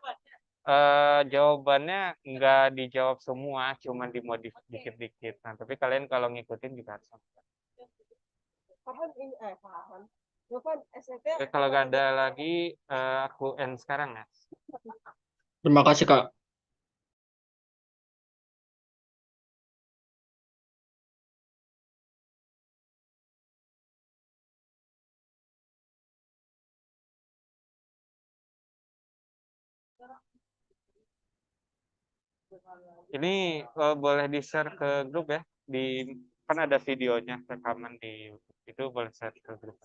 jawabannya nggak dijawab semua, cuma dimodif dikit-dikit. Nah, tapi kalian kalau ngikutin juga harus. Oke, kalau nggak ada lagi, aku end sekarang ya.
Terima kasih, Kak.
Ini boleh di-share ke grup ya. Kan ada videonya rekaman di YouTube. Itu boleh share ke grup.